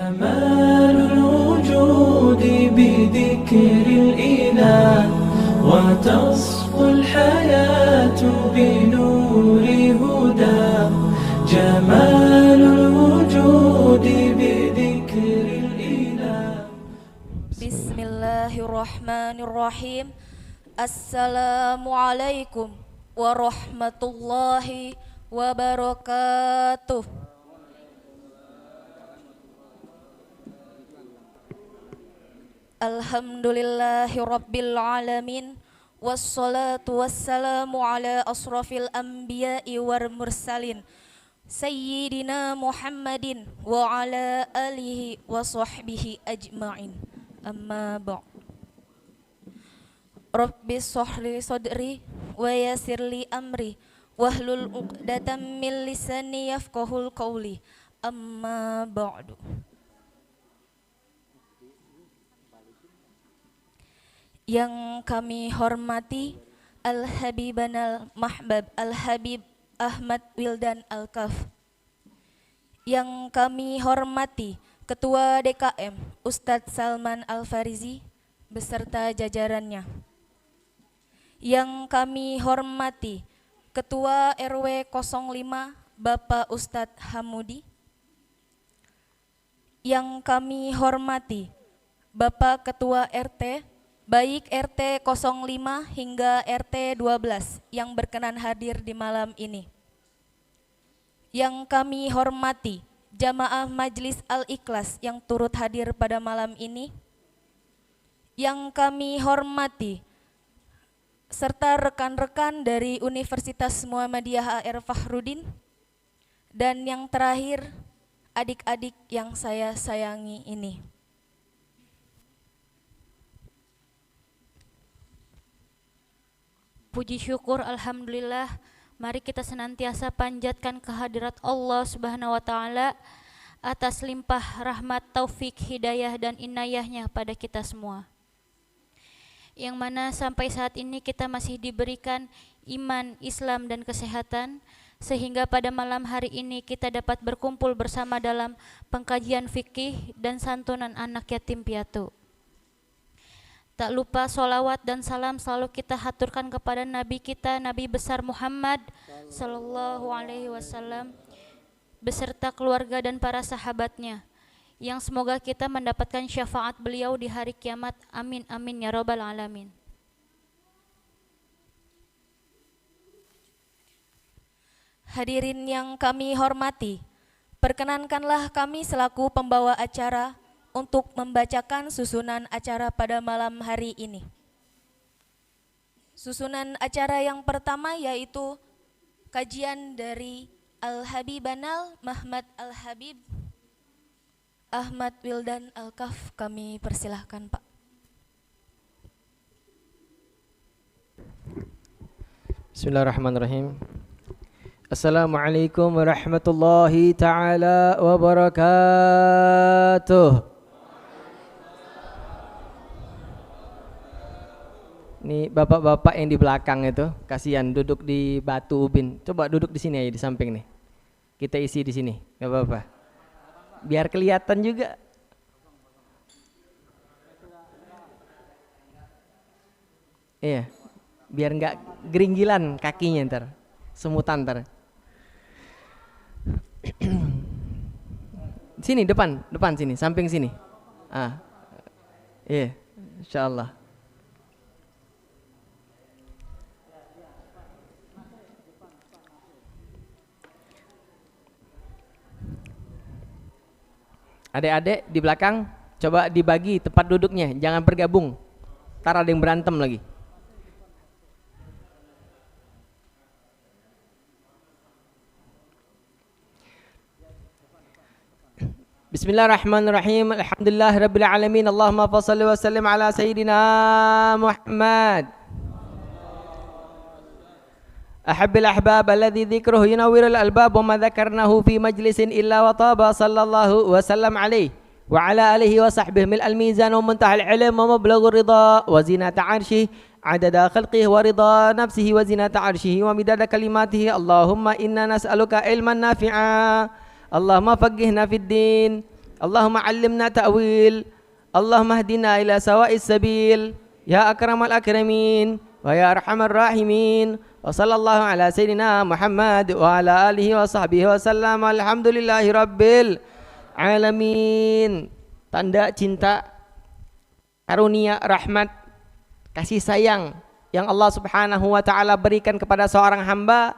كمال الوجود بذكر الإله وتصفو الحياة بنور هدى جمال الوجود بذكر الإله. بسم الله الرحمن الرحيم. السلام عليكم ورحمة الله وبركاته. Alhamdulillahi Rabbil Alamin. Wassalatu wassalamu ala asrafil anbiya'i wal mursalin Sayyidina Muhammadin wa ala alihi wa sahbihi ajma'in. Amma ba'd. Rabbi shrah sadri wa yassir li amri wahlul 'uqdatam min lisani yafqahul qawli. Amma ba'du. Yang kami hormati Al-Habibanal Mahbab Al-Habib Ahmad Wildan Al-Kaf. Yang kami hormati Ketua DKM Ustadz Salman Al-Farizi beserta jajarannya. Yang kami hormati Ketua RW 05 Bapak Ustadz Hamudi. Yang kami hormati Bapak Ketua RT baik RT 05 hingga RT 12 yang berkenan hadir di malam ini. Yang kami hormati Jamaah Majlis Al-Ikhlas yang turut hadir pada malam ini. Yang kami hormati serta rekan-rekan dari Universitas Muhammadiyah HR Fakhrudin. Dan yang terakhir, adik-adik yang saya sayangi ini. Puji syukur alhamdulillah, mari kita senantiasa panjatkan kehadirat Allah Subhanahu wa taala atas limpah rahmat, taufik, hidayah dan inayahnya pada kita semua. Yang mana sampai saat ini kita masih diberikan iman, Islam dan kesehatan, sehingga pada malam hari ini kita dapat berkumpul bersama dalam pengkajian fikih dan santunan anak yatim piatu. Tak lupa sholawat dan salam selalu kita haturkan kepada Nabi kita, Nabi besar Muhammad Sallallahu Alaihi Wasallam beserta keluarga dan para sahabatnya, yang semoga kita mendapatkan syafaat beliau di hari kiamat. Amin amin ya rabbal alamin. Hadirin yang kami hormati, perkenankanlah kami selaku pembawa acara untuk membacakan susunan acara pada malam hari ini. Susunan acara yang pertama yaitu kajian dari Al-Habibanal Mahmad Al-Habib Ahmad Wildan Al-Kaf. Kami persilahkan Pak. Bismillahirrahmanirrahim. Assalamualaikum warahmatullahi ta'ala wabarakatuh. Ini bapak-bapak yang di belakang itu, kasihan duduk di batu ubin. Coba duduk di sini aja di samping nih. Kita isi di sini, nggak apa-apa. Biar kelihatan juga. Iya, biar nggak geringgilan kakinya ntar, semutan ntar. Sini depan sini, samping sini. Iya, insyaallah. Adik-adik di belakang, coba dibagi tempat duduknya, jangan bergabung. Ntar ada yang berantem lagi. Bismillahirrahmanirrahim. Alhamdulillahirabbil alamin. Allahumma shalli wa sallim ala sayyidina Muhammad. أحب الأحباب الذي ذكره ينور الألباب وما ذكرناه في مجلس إلا وطاب صلى الله وسلم عليه وعلى آله وصحبه ملء الميزان ومنتهى العلم ومبلغ الرضا وزنة عرشه عدد خلقه ورضا نفسه وزنة عرشه ومداد كلماته. اللهم إنا نسألك علما نافعا اللهم فقهنا في الدين Allahumma 'allimna ta'wil, Allahumma hdina ila sawa'is sabil, ya akramal akramin wa ya arhamar rahimin. Wa sallallahu ala sayyidina Muhammad wa ala alihi wa sahbihi wa sallam. Alhamdulillahi rabbil alamin. Tanda cinta, karunia, rahmat, kasih sayang yang Allah Subhanahu wa taala berikan kepada seorang hamba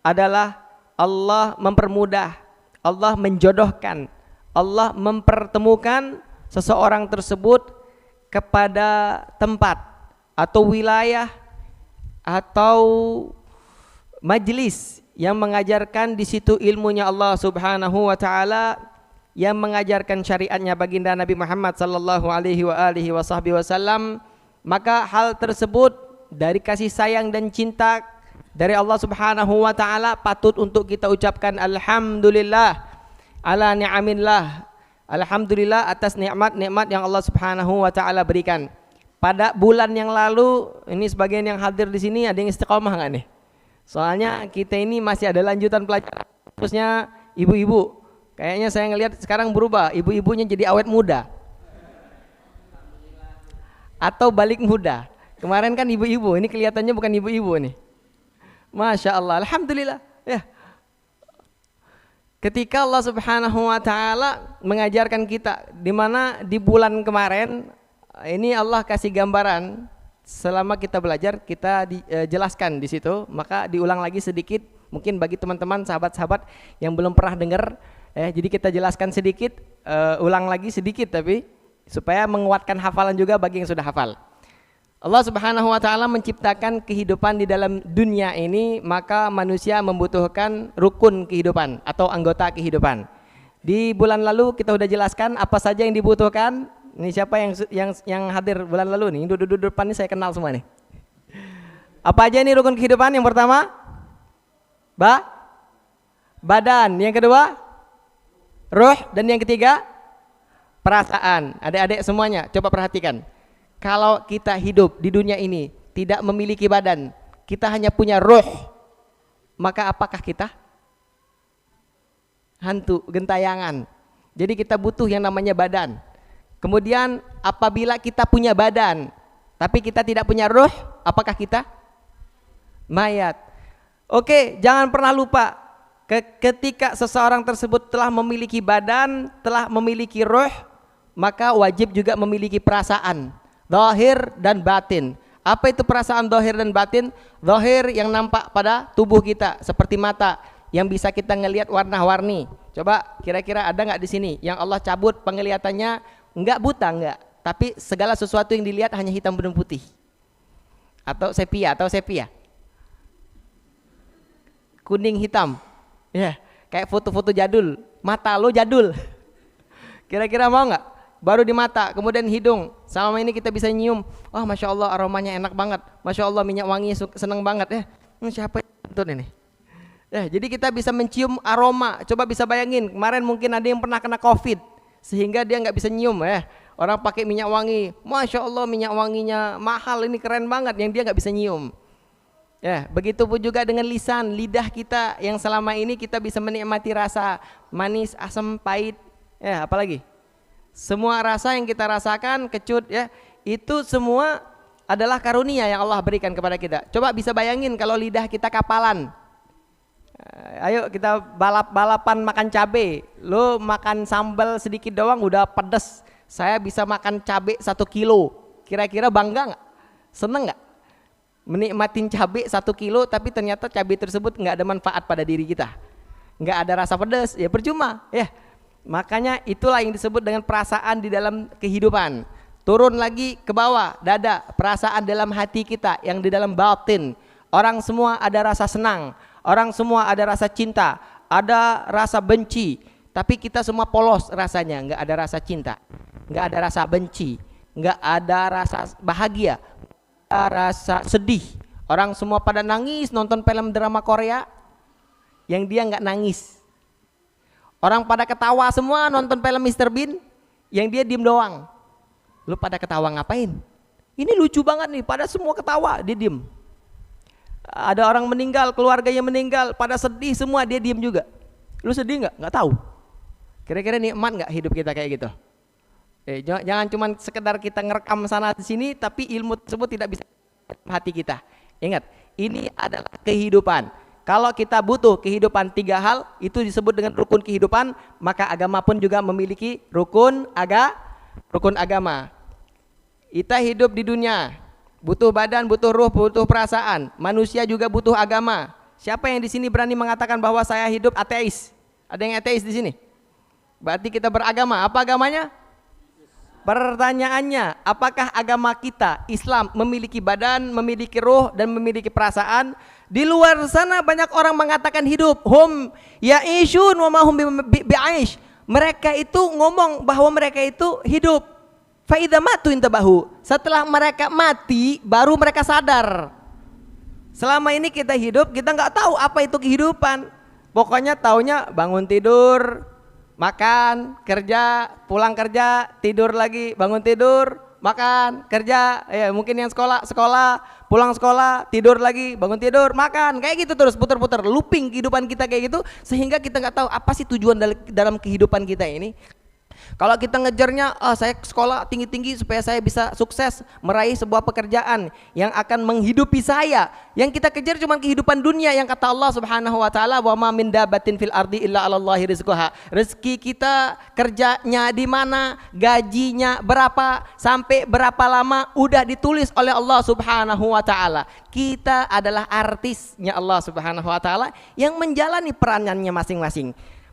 adalah Allah mempermudah, Allah menjodohkan, Allah mempertemukan seseorang tersebut kepada tempat atau wilayah atau majlis yang mengajarkan di situ ilmunya Allah Subhanahu wa taala, yang mengajarkan syariatnya baginda Nabi Muhammad sallallahu alaihi wa alihi wasallam. Maka hal tersebut dari kasih sayang dan cinta dari Allah Subhanahu wa taala patut untuk kita ucapkan alhamdulillah ala ni'amillah. Alhamdulillah atas nikmat-nikmat yang Allah Subhanahu wa taala berikan. Pada bulan yang lalu, ini sebagian yang hadir di sini ada yang istiqomah nggak nih? Soalnya kita ini masih ada lanjutan pelajaran, khususnya ibu-ibu. Kayaknya saya ngelihat sekarang berubah, ibu-ibunya jadi awet muda atau balik muda. Kemarin kan ibu-ibu, ini kelihatannya bukan ibu-ibu nih. Masya Allah, alhamdulillah. Ya. Ketika Allah Subhanahu wa taala mengajarkan kita, di mana di bulan kemarin ini Allah kasih gambaran selama kita belajar, kita jelaskan di situ, maka diulang lagi sedikit mungkin bagi teman-teman sahabat-sahabat yang belum pernah dengar, jadi kita jelaskan sedikit, ulang lagi sedikit tapi supaya menguatkan hafalan juga bagi yang sudah hafal. Allah Subhanahu wa taala menciptakan kehidupan di dalam dunia ini, maka manusia membutuhkan rukun kehidupan atau anggota kehidupan. Di bulan lalu kita sudah jelaskan apa saja yang dibutuhkan. Ini siapa yang hadir bulan lalu nih? Duduk depan ini saya kenal semua nih. Apa aja ini rukun kehidupan? Yang pertama, badan. Yang kedua, ruh. Dan yang ketiga, perasaan. Adik-adik semuanya, coba perhatikan. Kalau kita hidup di dunia ini tidak memiliki badan, kita hanya punya ruh, maka apakah kita? Hantu, gentayangan. Jadi kita butuh yang namanya badan. Kemudian apabila kita punya badan tapi kita tidak punya ruh, apakah kita? Mayat. Oke, jangan pernah lupa ketika seseorang tersebut telah memiliki badan, telah memiliki ruh, maka wajib juga memiliki perasaan, zahir dan batin. Apa itu perasaan zahir dan batin? Zahir yang nampak pada tubuh kita seperti mata yang bisa kita ngelihat warna-warni. Coba kira-kira ada nggak di sini yang Allah cabut penglihatannya? Enggak buta, enggak, tapi segala sesuatu yang dilihat hanya hitam dan putih atau sepia kuning hitam, ya kayak foto-foto jadul. Mata lo jadul, kira-kira mau nggak? Baru di mata, kemudian hidung. Selama ini kita bisa nyium, wah masya Allah aromanya enak banget, masya Allah minyak wangi seneng banget. Siapa itu ini? Jadi kita bisa mencium aroma. Coba bisa bayangin, kemarin mungkin ada yang pernah kena COVID sehingga dia nggak bisa nyium, orang pakai minyak wangi, masya Allah minyak wanginya mahal, ini keren banget, yang dia nggak bisa nyium. Begitu pun juga dengan lisan, lidah kita yang selama ini kita bisa menikmati rasa manis, asam, pahit, apalagi semua rasa yang kita rasakan, kecut, itu semua adalah karunia yang Allah berikan kepada kita. Coba bisa bayangin kalau lidah kita kapalan. Ayo kita balap-balapan makan cabai. Lo makan sambal sedikit doang udah pedes. Saya bisa makan cabai 1 kilo. Kira-kira bangga nggak? Seneng nggak? Menikmatin cabai 1 kilo tapi ternyata cabai tersebut nggak ada manfaat pada diri kita. Nggak ada rasa pedas, ya percuma. Makanya itulah yang disebut dengan perasaan di dalam kehidupan. Turun lagi ke bawah, dada, perasaan dalam hati kita yang di dalam batin. Orang semua ada rasa senang. Orang semua ada rasa cinta, ada rasa benci, tapi kita semua polos rasanya, nggak ada rasa cinta, nggak ada rasa benci, nggak ada rasa bahagia, ada rasa sedih. Orang semua pada nangis nonton film drama Korea, yang dia nggak nangis. Orang pada ketawa semua nonton film Mr. Bean, yang dia diem doang. Lu pada ketawa ngapain? Ini lucu banget nih, pada semua ketawa, dia diem. Ada orang meninggal, keluarganya meninggal, pada sedih semua, dia diem juga. Lu sedih nggak? Nggak tahu. Kira-kira nikmat nggak hidup kita kayak gitu? Jangan cuma sekedar kita ngerekam sana sini, tapi ilmu tersebut tidak bisa hati kita. Ingat, ini adalah kehidupan. Kalau kita butuh kehidupan 3 hal, itu disebut dengan rukun kehidupan, maka agama pun juga memiliki rukun agama. Kita hidup di dunia, butuh badan, butuh ruh, butuh perasaan. Manusia juga butuh agama. Siapa yang di sini berani mengatakan bahwa saya hidup ateis? Ada yang ateis di sini? Berarti kita beragama. Apa agamanya? Pertanyaannya, apakah agama kita Islam memiliki badan, memiliki ruh, dan memiliki perasaan? Di luar sana banyak orang mengatakan hidup. Hum ya'ishun wa ma hum bi'aish. Mereka itu ngomong bahwa mereka itu hidup. Fa idza matu intabahu. Setelah mereka mati baru mereka sadar. Selama ini kita hidup, kita nggak tahu apa itu kehidupan. Pokoknya taunya bangun tidur, makan, kerja, pulang kerja, tidur lagi, bangun tidur, makan, kerja, ya mungkin yang sekolah, pulang sekolah, tidur lagi, bangun tidur, makan, kayak gitu terus putar-putar, looping kehidupan kita kayak gitu, sehingga kita nggak tahu apa sih tujuan dalam kehidupan kita ini. Kalau kita ngejarnya, saya sekolah tinggi-tinggi supaya saya bisa sukses meraih sebuah pekerjaan yang akan menghidupi saya. Yang kita kejar cuma kehidupan dunia yang kata Allah Subhanahu wa taala, wa ma min dabatin fil ardi illa 'alallahi rizquha. Rezeki kita kerjanya di mana, gajinya berapa, sampai berapa lama udah ditulis oleh Allah Subhanahu wa taala. Kita adalah artisnya Allah Subhanahu wa taala yang menjalani peranannya masing-masing.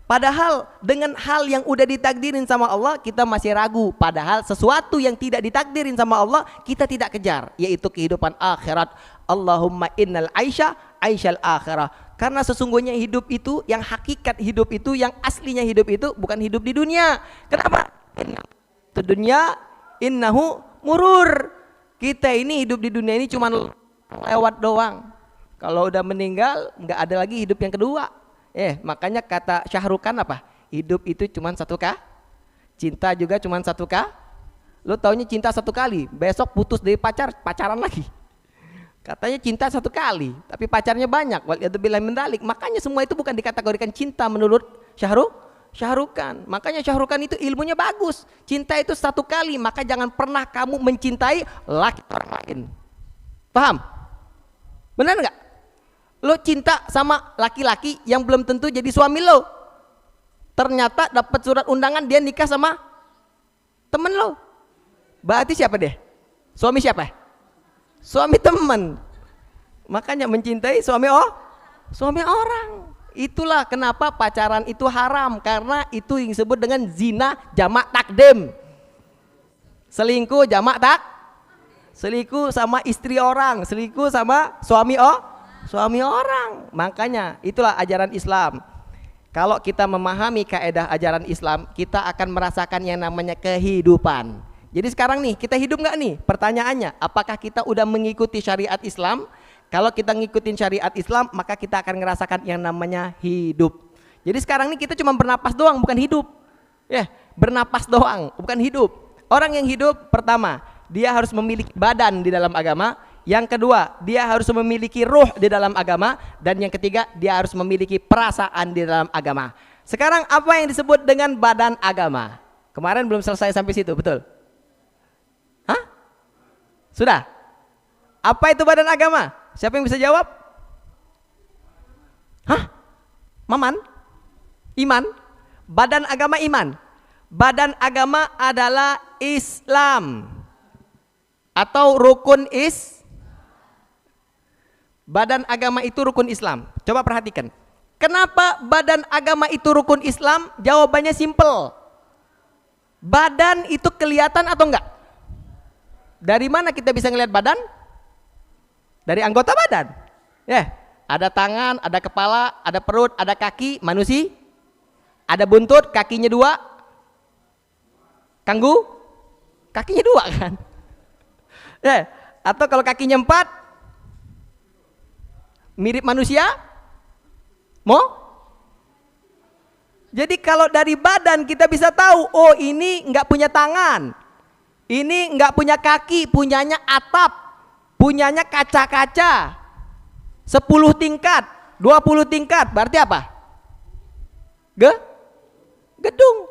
Padahal dengan hal yang udah ditakdirin sama Allah kita masih ragu. Padahal sesuatu yang tidak ditakdirin sama Allah kita tidak kejar, yaitu kehidupan akhirat. Allahumma innal aisyal akhirah. Karena sesungguhnya hidup itu, yang hakikat hidup itu, yang aslinya hidup itu bukan hidup di dunia. Kenapa? Itu dunia innahu murur. Kita ini hidup di dunia ini cuma lewat doang. Kalau udah meninggal nggak ada lagi hidup yang kedua. Makanya kata Syahrukan apa? Hidup itu cuma 1 cinta juga cuma 1 Lo taunya cinta 1 kali, besok putus dari pacaran lagi. Katanya cinta 1 kali, tapi pacarnya banyak. Waliyadzubillah min dzalik. Makanya semua itu bukan dikategorikan cinta menurut Syahrukan. Makanya Syahrukan itu ilmunya bagus. Cinta itu 1 kali, maka jangan pernah kamu mencintai laki orang lain. Paham? Benar nggak? Lo cinta sama laki-laki yang belum tentu jadi suami lo. Ternyata dapat surat undangan dia nikah sama temen lo. Berarti siapa deh? Suami siapa? Suami temen. Makanya mencintai suami orang. Itulah kenapa pacaran itu haram, karena itu yang disebut dengan zina jamak takdim. Selingkuh jamak selingkuh sama istri orang, selingkuh sama suami orang. Makanya itulah ajaran Islam. Kalau kita memahami kaidah ajaran Islam, kita akan merasakan yang namanya kehidupan. Jadi sekarang nih, kita hidup nggak nih? Pertanyaannya, apakah kita udah mengikuti syariat Islam? Kalau kita ngikutin syariat Islam, maka kita akan merasakan yang namanya hidup. Jadi sekarang nih kita cuma bernapas doang, bukan hidup. Bernapas doang, bukan hidup. Orang yang hidup, pertama, dia harus memiliki badan di dalam agama. Yang kedua, dia harus memiliki ruh di dalam agama. Dan yang ketiga, dia harus memiliki perasaan di dalam agama. Sekarang apa yang disebut dengan badan agama? Kemarin belum selesai sampai situ, betul? Hah? Sudah? Apa itu badan agama? Siapa yang bisa jawab? Hah? Maman? Iman? Badan agama iman. Badan agama adalah Islam atau rukun Badan agama itu rukun Islam. Coba perhatikan. Kenapa badan agama itu rukun Islam? Jawabannya simple. Badan itu kelihatan atau enggak? Dari mana kita bisa ngelihat badan? Dari anggota badan. Ada tangan, ada kepala, ada perut, ada kaki, manusia. Ada buntut, kakinya 2. Kanggu, kakinya 2 kan? Atau kalau kakinya 4, mirip manusia? Jadi kalau dari badan kita bisa tahu, oh ini nggak punya tangan, ini nggak punya kaki, punyanya atap, punyanya kaca-kaca, 10 tingkat, 20 tingkat, berarti apa? Gedung.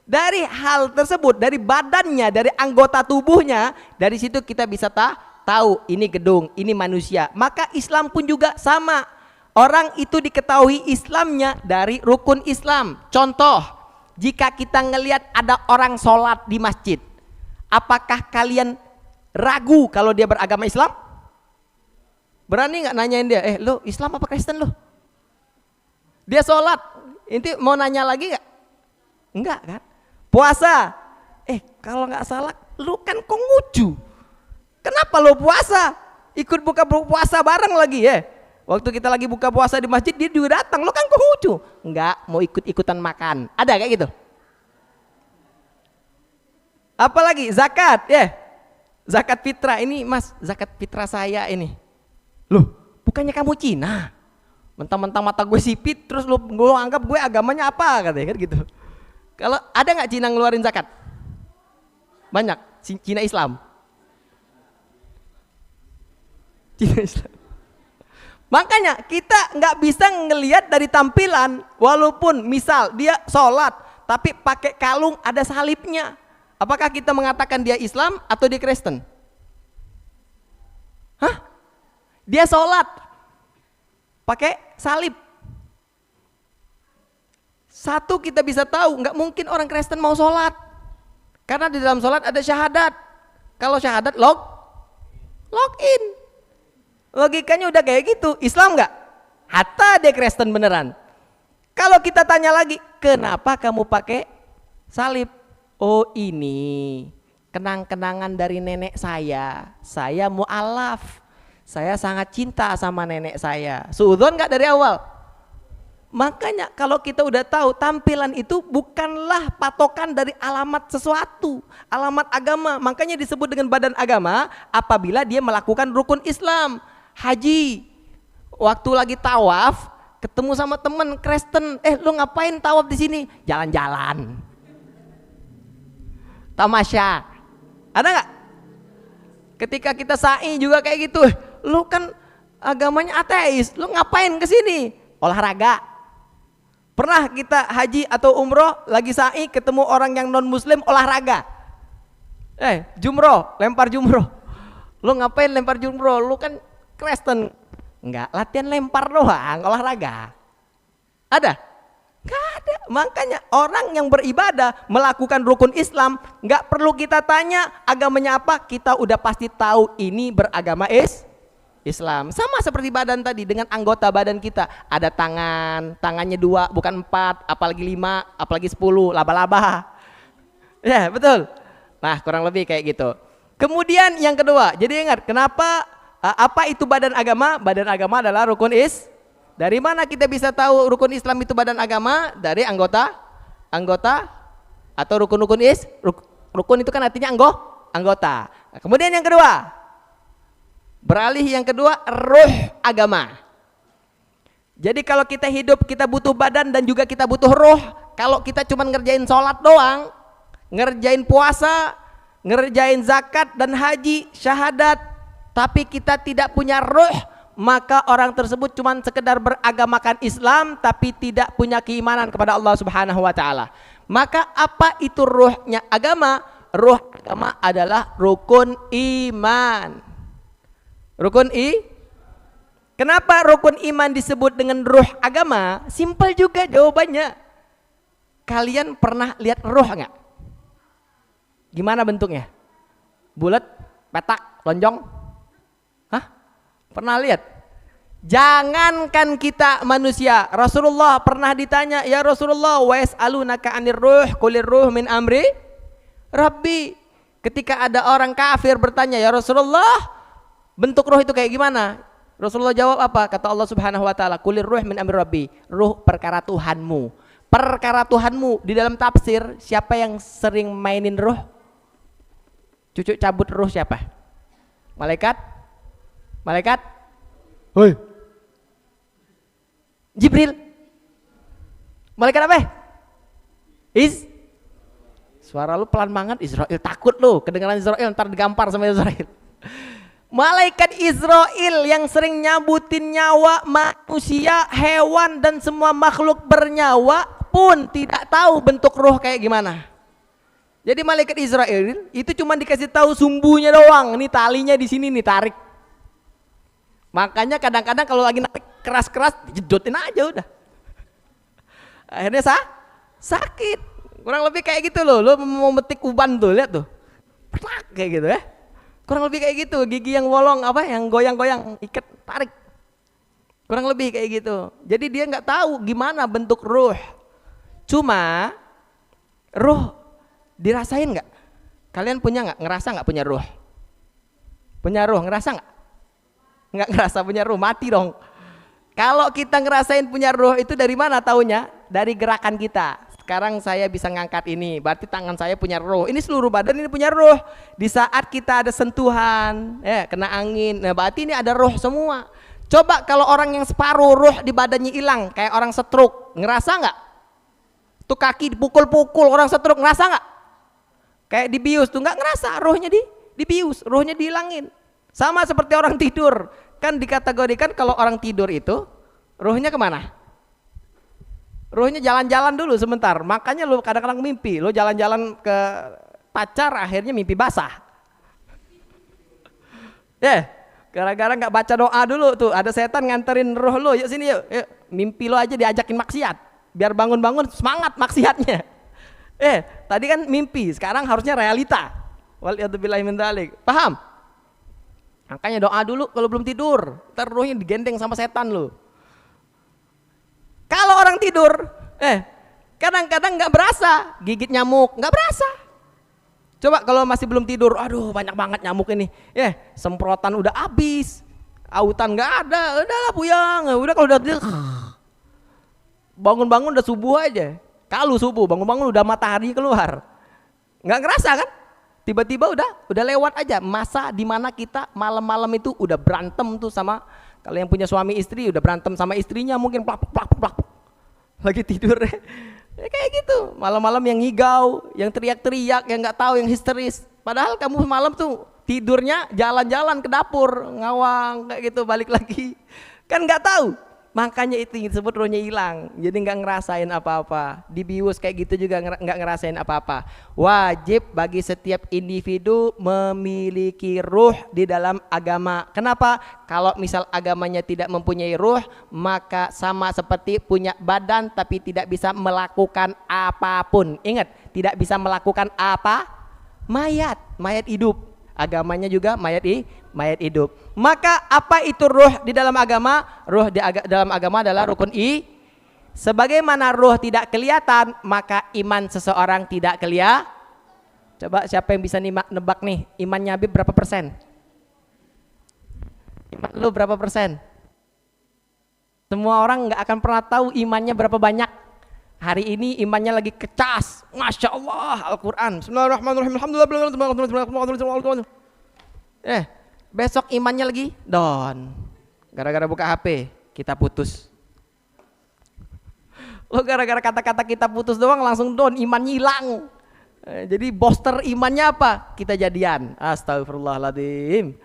Dari hal tersebut, dari badannya, dari anggota tubuhnya, dari situ kita bisa tahu ini gedung, ini manusia. Maka Islam pun juga sama. Orang itu diketahui Islamnya dari rukun Islam. Contoh, jika kita ngelihat ada orang sholat di masjid, apakah kalian ragu kalau dia beragama Islam? Berani nggak nanyain dia, lo Islam apa Kristen lo? Dia sholat, inti mau nanya lagi nggak? Enggak kan? Puasa, kalau nggak salah lu kan Konghucu, kenapa lu puasa? Ikut buka puasa bareng lagi ya. Waktu kita lagi buka puasa di masjid dia juga datang, lu kan Konghucu. Enggak, mau ikut-ikutan makan. Ada kayak gitu? Apalagi zakat ya. Zakat fitrah ini mas, zakat fitrah saya ini. Loh, bukannya kamu Cina? Mentang-mentang mata gue sipit, terus lu anggap gue agamanya apa katanya kan gitu. Kalau ada nggak Cina ngeluarin zakat? Banyak. Cina Islam. Cina Islam. Makanya kita nggak bisa ngelihat dari tampilan, walaupun misal dia sholat tapi pakai kalung ada salibnya. Apakah kita mengatakan dia Islam atau dia Kristen? Hah? Dia sholat pakai salib. Satu kita bisa tahu, nggak mungkin orang Kristen mau sholat, karena di dalam sholat ada syahadat. Kalau syahadat login. Logikanya udah kayak gitu. Islam nggak? Hatta dia Kristen beneran. Kalau kita tanya lagi, kenapa kamu pakai salib? Oh ini kenang-kenangan dari nenek saya. Saya mu'alaf. Saya sangat cinta sama nenek saya. Suudzon nggak dari awal? Makanya kalau kita udah tahu tampilan itu bukanlah patokan dari alamat sesuatu, alamat agama. Makanya disebut dengan badan agama apabila dia melakukan rukun Islam. Haji, waktu lagi tawaf ketemu sama temen Kristen, lu ngapain tawaf di sini? Jalan-jalan, tamasya. Ada nggak? Ketika kita sa'i juga kayak gitu, lu kan agamanya ateis, lu ngapain ke sini? Olahraga. Pernah kita haji atau umroh lagi sa'i ketemu orang yang non muslim olahraga, jumroh, lempar jumroh. Lu ngapain lempar jumroh? Lu kan Kristen. Enggak, latihan lempar doang, olahraga. Ada? Enggak ada. Makanya orang yang beribadah melakukan rukun Islam, enggak perlu kita tanya agamanya apa, kita udah pasti tahu ini beragama Islam. Sama seperti badan tadi, dengan anggota badan kita. Ada tangannya 2 bukan 4, apalagi 5, apalagi 10, laba-laba. Ya betul. Nah kurang lebih kayak gitu. Kemudian yang kedua, jadi ingat kenapa, apa itu badan agama? Badan agama adalah rukun Dari mana kita bisa tahu rukun Islam itu badan agama? Dari anggota atau rukun-rukun rukun itu kan artinya anggota. Nah, kemudian yang kedua, beralih yang kedua, ruh agama. Jadi kalau kita hidup kita butuh badan dan juga kita butuh ruh. Kalau kita cuma ngerjain sholat doang, ngerjain puasa, ngerjain zakat dan haji, syahadat, tapi kita tidak punya ruh, maka orang tersebut cuma sekedar beragamakan Islam tapi tidak punya keimanan kepada Allah Subhanahu wa taala. Maka apa itu ruhnya agama? Ruh agama adalah rukun iman. Kenapa rukun iman disebut dengan ruh agama? Simpel juga jawabannya. Kalian pernah lihat ruh nggak? Gimana bentuknya? Bulat, petak, lonjong? Hah? Pernah lihat? Jangankan kita manusia, Rasulullah pernah ditanya, ya Rasulullah, wa yas'alunaka 'anir ruh, qulir ruh min amri Rabbi. Ketika ada orang kafir bertanya, ya Rasulullah, bentuk ruh itu kayak gimana? Rasulullah jawab apa? Kata Allah Subhanahu wa taala, qulir ruh min amri Rabbi. Ruh perkara Tuhanmu. Perkara Tuhanmu di dalam tafsir, siapa yang sering mainin ruh? Cucu cabut ruh siapa? Malaikat? Hoi. Jibril. Malaikat apa? Suara lu pelan banget, Israel, takut lu kedengaran Israel, ntar digampar sama Israel. Malaikat Israel yang sering nyabutin nyawa manusia, hewan dan semua makhluk bernyawa pun tidak tahu bentuk roh kayak gimana. Jadi malaikat Israel itu cuma dikasih tahu sumbunya doang. Ini talinya di sini nih, tarik. Makanya kadang-kadang kalau lagi narik keras-keras, jedotin aja udah. Akhirnya sakit. Kurang lebih kayak gitu loh. Lo mau metik uban tuh, lihat tuh. Plak, kayak gitu ya. Kurang lebih kayak gitu, gigi yang bolong apa, yang goyang-goyang, ikat, tarik. Kurang lebih kayak gitu. Jadi dia nggak tahu gimana bentuk ruh. Cuma ruh dirasain nggak? Kalian punya nggak? Ngerasa nggak punya ruh? Punya ruh, ngerasa nggak? Nggak ngerasa punya ruh, mati dong. Kalau kita ngerasain punya ruh itu dari mana taunya? Dari gerakan kita. Sekarang saya bisa ngangkat ini, berarti tangan saya punya ruh. Ini seluruh badan ini punya ruh. Di saat kita ada sentuhan, kena angin, nah berarti ini ada ruh semua. Coba kalau orang yang separuh ruh di badannya hilang, kayak orang stroke, ngerasa nggak? Tuh kaki dipukul-pukul orang stroke, ngerasa nggak? Kayak dibius tuh nggak ngerasa, ruhnya dibius, ruhnya dihilangin. Sama seperti orang tidur, kan dikategorikan kalau orang tidur itu ruhnya kemana? Ruhnya jalan-jalan dulu sebentar, makanya lo kadang-kadang mimpi, lo jalan-jalan ke pacar akhirnya mimpi basah. Gara-gara nggak baca doa dulu tuh, ada setan nganterin roh lo, yuk sini yuk, mimpi lo aja diajakin maksiat, biar bangun-bangun semangat maksiatnya. Tadi kan mimpi, sekarang harusnya realita. Waliyadzubillahi min dzalik. Paham? Makanya doa dulu kalau belum tidur, ntar rohnya digendeng sama setan lo. Kalau orang tidur, kadang-kadang nggak berasa, gigit nyamuk nggak berasa. Coba kalau masih belum tidur, aduh banyak banget nyamuk ini, semprotan udah habis, autan nggak ada, udahlah puyang, udah kalau udah tidur, bangun-bangun udah subuh aja, kalau subuh bangun-bangun udah matahari keluar, nggak ngerasa kan? Tiba-tiba udah lewat aja masa dimana kita malam-malam itu udah berantem tuh sama, kalau yang punya suami istri udah berantem sama istrinya mungkin plak lagi tidur. Kayak gitu, malam-malam yang ngigau, yang teriak-teriak, yang nggak tahu, yang histeris. Padahal kamu malam tuh tidurnya jalan-jalan ke dapur, ngawang kayak gitu, balik lagi. Kan nggak tahu. Makanya itu disebut rohnya hilang. Jadi nggak ngerasain apa-apa. Dibius kayak gitu juga nggak ngerasain apa-apa. Wajib bagi setiap individu memiliki ruh di dalam agama. Kenapa? Kalau misal agamanya tidak mempunyai ruh, maka sama seperti punya badan tapi tidak bisa melakukan apapun. Ingat, tidak bisa melakukan apa? Mayat hidup. Agamanya juga mayat hidup. Maka apa itu ruh di dalam agama? Ruh dalam agama adalah rukun sebagaimana ruh tidak kelihatan, maka iman seseorang tidak kelihatan. Coba siapa yang bisa nebak nih, imannya Habib berapa persen? Iman lu berapa persen? Semua orang nggak akan pernah tahu imannya berapa banyak. Hari ini imannya lagi kecas, Masya Allah, Al-Quran, Bismillahirrahmanirrahim, Alhamdulillah. Besok imannya lagi down, gara-gara buka HP, kita putus. Lo gara-gara kata-kata kita putus doang langsung down, imannya hilang. Jadi booster imannya apa? Kita jadian. Astagfirullahaladzim.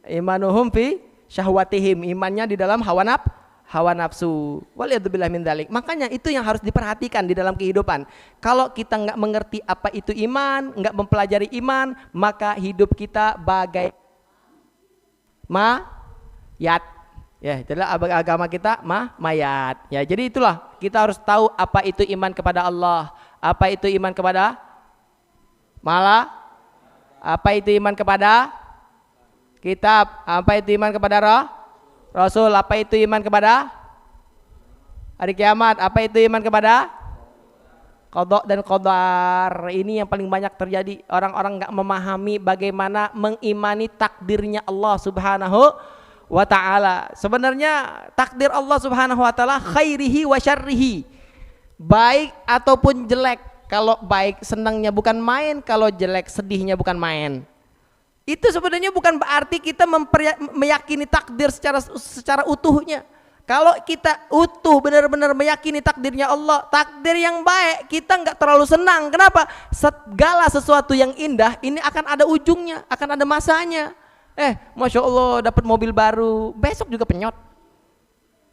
Imanuhum fi syahwatihim, imannya di dalam hawa nafsu. Waliyadzubillahi min dzalik. Makanya itu yang harus diperhatikan di dalam kehidupan. Kalau kita nggak mengerti apa itu iman, nggak mempelajari iman, maka hidup kita bagai mayat. Ya, itulah agama kita mayat. Ya, jadi itulah kita harus tahu apa itu iman kepada Allah, apa itu iman kepada apa itu iman kepada kitab, apa itu iman kepada Rasul, apa itu iman kepada hari kiamat, apa itu iman kepada qada dan qadar. Ini yang paling banyak terjadi, orang-orang nggak memahami bagaimana mengimani takdirnya Allah Subhanahu wa ta'ala. Sebenarnya takdir Allah Subhanahu wa ta'ala khairihi wa syarrihi, baik ataupun jelek. Kalau baik senangnya bukan main, kalau jelek sedihnya bukan main. Itu sebenarnya bukan berarti kita meyakini takdir secara utuhnya. Kalau kita utuh benar-benar meyakini takdirnya Allah, takdir yang baik, kita nggak terlalu senang. Kenapa? Segala sesuatu yang indah ini akan ada ujungnya, akan ada masanya. Masya Allah dapat mobil baru, besok juga penyot.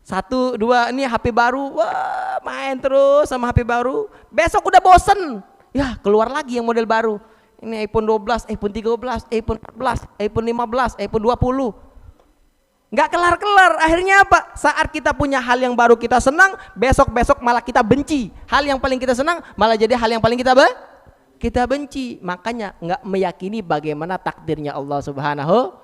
1, 2, ini HP baru, wah main terus sama HP baru. Besok udah bosen, ya keluar lagi yang model baru. Ini iPhone 12, iPhone 13, iPhone 14, iPhone 15, iPhone 20. Nggak kelar-kelar, akhirnya apa? Saat kita punya hal yang baru kita senang, besok-besok malah kita benci. Hal yang paling kita senang malah jadi hal yang paling kita benci. Makanya nggak meyakini bagaimana takdirnya Allah Subhanahu.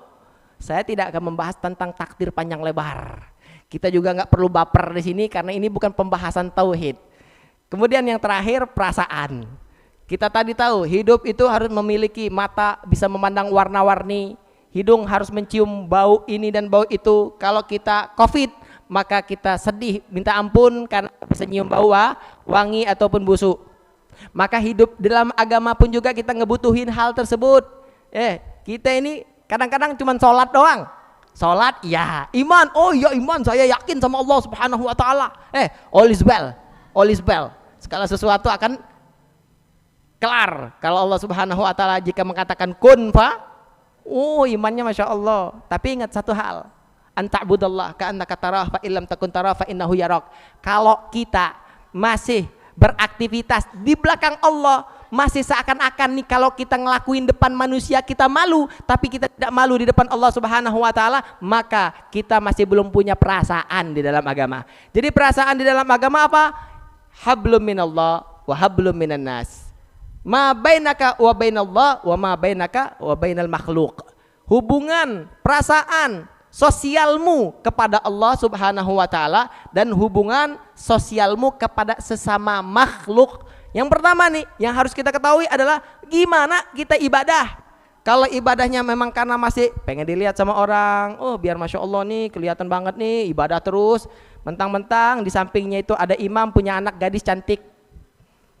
Saya tidak akan membahas tentang takdir panjang lebar. Kita juga nggak perlu baper di sini karena ini bukan pembahasan tauhid. Kemudian yang terakhir, perasaan. Kita tadi tahu hidup itu harus memiliki mata bisa memandang warna-warni, hidung harus mencium bau ini dan bau itu. Kalau kita COVID maka kita sedih minta ampun karena bisa nyium bau wangi ataupun busuk. Maka hidup dalam agama pun juga kita ngebutuhin hal tersebut. Kita ini kadang-kadang cuma sholat doang. Sholat ya, iman, oh iya iman, saya yakin sama Allah Subhanahu wa ta'ala. All is well, all is well. Segala sesuatu akan kelar kalau Allah Subhanahu wa ta'ala jika mengatakan kun fa, oh imannya Masya Allah. Tapi ingat satu hal, anta'budallah ka'annaka tarah fa illam takun tarah fa innahu yarak. Kalau kita masih beraktivitas di belakang Allah, masih seakan-akan nih kalau kita ngelakuin depan manusia kita malu, tapi kita tidak malu di depan Allah Subhanahu wa ta'ala, maka kita masih belum punya perasaan di dalam agama. Jadi perasaan di dalam agama apa? Hablum minallah wa hablum minan nas. Ma bainaka wa bainallah wa ma bainaka wa bainal makhluk. Hubungan, perasaan sosialmu kepada Allah Subhanahu wa ta'ala dan hubungan sosialmu kepada sesama makhluk. Yang pertama nih yang harus kita ketahui adalah gimana kita ibadah. Kalau ibadahnya memang karena masih pengen dilihat sama orang, oh biar Masya Allah nih kelihatan banget nih ibadah terus, mentang-mentang di sampingnya itu ada imam punya anak gadis cantik,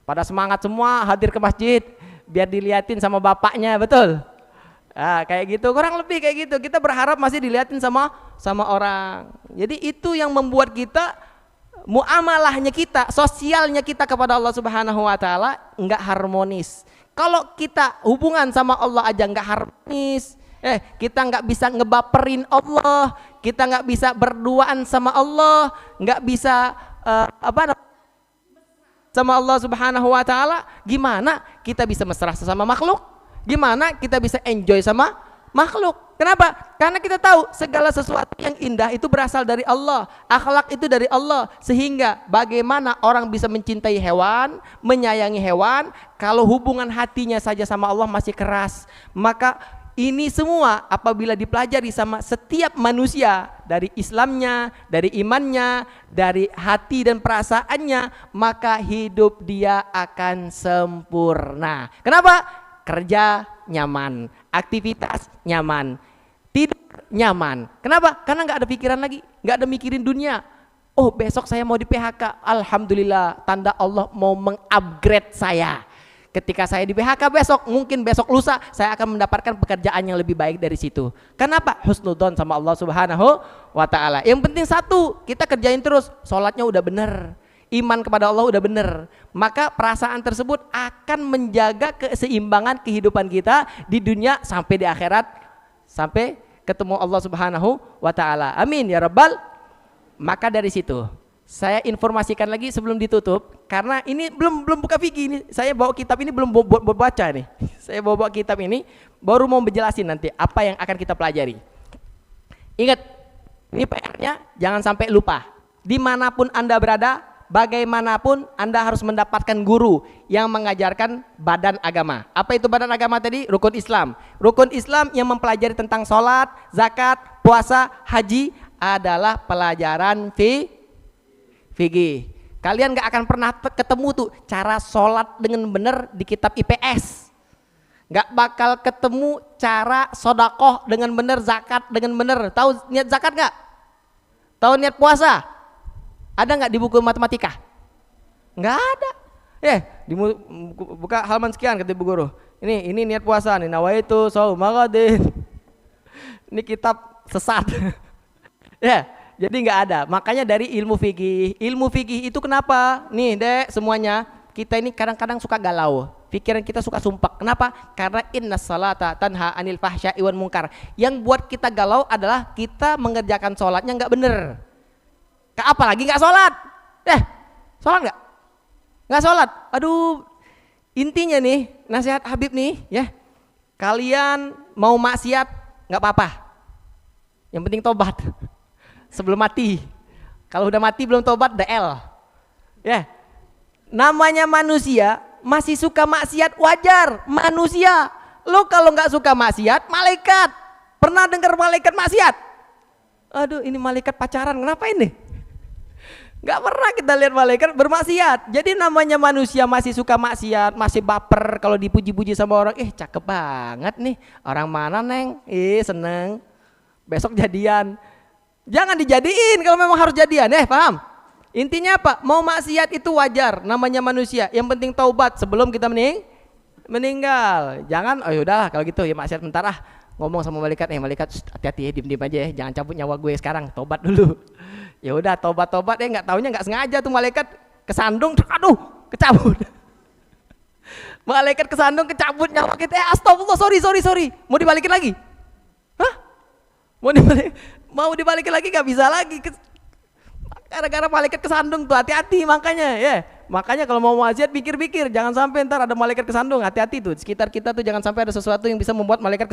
pada semangat semua hadir ke masjid biar dilihatin sama bapaknya, betul? Kayak gitu, kurang lebih kayak gitu. Kita berharap masih dilihatin sama orang. Jadi itu yang membuat kita muamalahnya kita, sosialnya kita kepada Allah Subhanahu wa ta'ala enggak harmonis. Kalau kita hubungan sama Allah aja enggak harmonis, kita enggak bisa ngebaperin Allah, kita enggak bisa berduaan sama Allah, enggak bisa sama Allah Subhanahu wa ta'ala, gimana kita bisa mesra sesama makhluk? Gimana kita bisa enjoy sama makhluk? Kenapa? Karena kita tahu segala sesuatu yang indah itu berasal dari Allah, akhlak itu dari Allah. Sehingga bagaimana orang bisa mencintai hewan, menyayangi hewan, kalau hubungan hatinya saja sama Allah masih keras. Maka ini semua apabila dipelajari sama setiap manusia, dari Islamnya, dari imannya, dari hati dan perasaannya, maka hidup dia akan sempurna. Kenapa? Kerja nyaman, aktivitas nyaman, tidur nyaman. Kenapa? Karena nggak ada pikiran lagi, nggak ada mikirin dunia. Oh besok saya mau di PHK, alhamdulillah, tanda Allah mau mengupgrade saya. Ketika saya di PHK besok, mungkin besok lusa saya akan mendapatkan pekerjaan yang lebih baik dari situ. Kenapa? Husnudzon sama Allah Subhanahu wa ta'ala. Yang penting satu, kita kerjain terus, sholatnya udah bener, iman kepada Allah udah bener, maka perasaan tersebut akan menjaga keseimbangan kehidupan kita di dunia sampai di akhirat, sampai ketemu Allah Subhanahu wa ta'ala. Amin ya rabbal. Maka dari situ saya informasikan lagi sebelum ditutup, karena ini belum buka fikih ini, saya bawa kitab ini belum baca nih. Saya bawa kitab ini baru mau menjelasin nanti apa yang akan kita pelajari. Ingat, ini PR-nya jangan sampai lupa. Dimanapun Anda berada, bagaimanapun Anda harus mendapatkan guru yang mengajarkan badan agama. Apa itu badan agama tadi? Rukun Islam. Rukun Islam yang mempelajari tentang sholat, zakat, puasa, haji adalah pelajaran fikih. Kalian gak akan pernah ketemu tuh cara sholat dengan benar di kitab IPS. Gak bakal ketemu cara sodakoh dengan benar, zakat dengan benar. Tahu niat zakat gak? Tahu niat puasa? Ada nggak di buku matematika? Nggak ada. Buka halaman sekian kata ibu guru. Ini niat puasa nih, nawaitu saumagadin. Ini kitab sesat. Jadi nggak ada. Makanya dari ilmu fikih itu kenapa? Nih dek semuanya, kita ini kadang-kadang suka galau. Pikiran kita suka sumpah. Kenapa? Karena innas salata tanha anil fahsya'i wal munkar. Yang buat kita galau adalah kita mengerjakan sholatnya nggak bener. Apalagi nggak sholat. Sholat nggak? Nggak sholat. Aduh, intinya nih nasihat Habib nih ya, kalian mau maksiat nggak apa-apa, yang penting tobat sebelum mati. Kalau udah mati belum tobat, DL ya. Namanya manusia masih suka maksiat wajar, manusia. Lo kalau nggak suka maksiat, malaikat. Pernah dengar malaikat maksiat? Aduh, ini malaikat pacaran, kenapa ini? Gak pernah kita lihat malaikat bermaksiat. Jadi namanya manusia masih suka maksiat, masih baper kalau dipuji-puji sama orang. Cakep banget nih, orang mana neng? Seneng. Besok jadian. Jangan dijadiin kalau memang harus jadian, paham? Intinya apa? Mau maksiat itu wajar, namanya manusia. Yang penting taubat sebelum kita meninggal. Jangan, udahlah kalau gitu ya maksiat bentar ah. Ngomong sama malaikat, malaikat hati-hati ya, diem-diem aja ya, jangan cabut nyawa gue sekarang, tobat dulu. Ya udah tobat, nggak taunya nggak sengaja tuh malaikat kesandung, aduh kecabut. Malaikat kesandung kecabut nyawa kita, astagfirullah, sorry, mau dibalikin lagi? Hah? Mau dibalikin lagi nggak bisa lagi, gara-gara malaikat kesandung tuh, hati-hati makanya ya. Makanya kalau mau maksiat pikir-pikir, jangan sampai ntar ada malaikat kesandung, hati-hati tuh, sekitar kita tuh jangan sampai ada sesuatu yang bisa membuat malaikat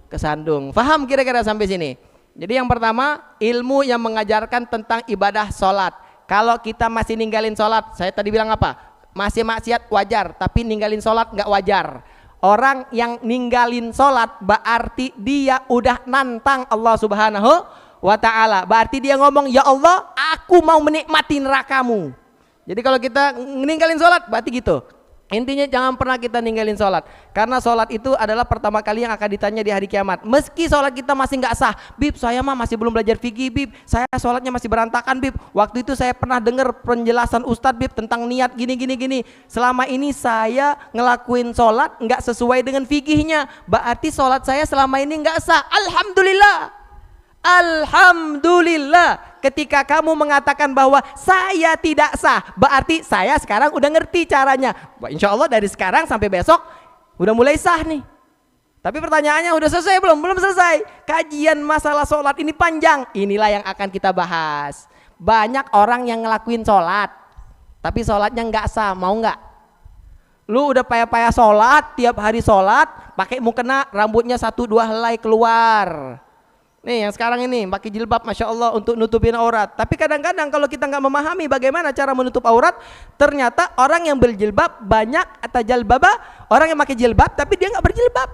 kesandung. Paham kira-kira sampai sini? Jadi yang pertama, ilmu yang mengajarkan tentang ibadah sholat. Kalau kita masih ninggalin sholat, saya tadi bilang apa? Masih maksiat wajar, tapi ninggalin sholat nggak wajar. Orang yang ninggalin sholat berarti dia udah nantang Allah Subhanahu wa ta'ala. Berarti dia ngomong, ya Allah, aku mau menikmati nerakamu. Jadi kalau kita ninggalin sholat berarti gitu. Intinya jangan pernah kita ninggalin sholat, karena sholat itu adalah pertama kali yang akan ditanya di hari kiamat. Meski sholat kita masih nggak sah, Bib saya mah masih belum belajar fikih, Bib saya sholatnya masih berantakan, Bib waktu itu saya pernah dengar penjelasan Ustadz, Bib tentang niat gini. Selama ini saya ngelakuin sholat nggak sesuai dengan fikihnya, berarti sholat saya selama ini nggak sah. Alhamdulillah, ketika kamu mengatakan bahwa saya tidak sah, berarti saya sekarang udah ngerti caranya. Insya Allah dari sekarang sampai besok udah mulai sah nih. Tapi pertanyaannya udah selesai belum? Belum selesai. Kajian masalah sholat ini panjang. Inilah yang akan kita bahas. Banyak orang yang ngelakuin sholat, tapi sholatnya nggak sah. Mau nggak? Lu udah payah-payah sholat, tiap hari sholat, pakai mukena, rambutnya 1-2 helai keluar. Nih yang sekarang ini pakai jilbab, masya Allah, untuk nutupin aurat. Tapi kadang-kadang kalau kita nggak memahami bagaimana cara menutup aurat, ternyata orang yang berjilbab banyak atau jalbaba, orang yang pakai jilbab tapi dia nggak berjilbab.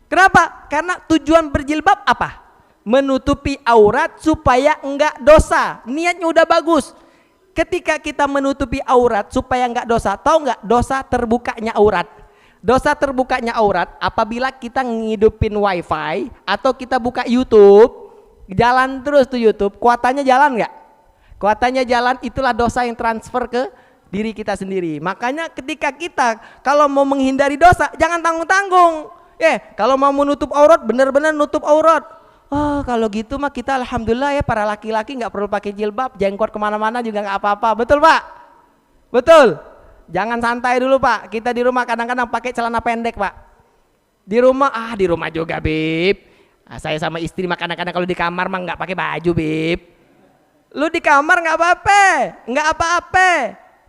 Kenapa? Karena tujuan berjilbab apa? Menutupi aurat supaya nggak dosa. Niatnya udah bagus. Ketika kita menutupi aurat supaya nggak dosa, tahu nggak dosa terbukanya aurat? Dosa terbukanya aurat apabila kita ngidupin wifi atau kita buka YouTube, jalan terus tuh YouTube, kuatannya jalan nggak? Kuatannya jalan, itulah dosa yang transfer ke diri kita sendiri. Makanya ketika kita kalau mau menghindari dosa, jangan tanggung-tanggung. Kalau mau menutup aurat, benar-benar nutup aurat. Kalau gitu mah kita alhamdulillah ya, para laki-laki nggak perlu pakai jilbab, jenggot kemana-mana juga nggak apa-apa. Betul Pak? Betul. Jangan santai dulu Pak, kita di rumah kadang-kadang pakai celana pendek Pak. Di rumah juga Bib. Saya sama istri mah kadang-kadang kalau di kamar mah nggak pakai baju Bib. Lu di kamar nggak apa-apa.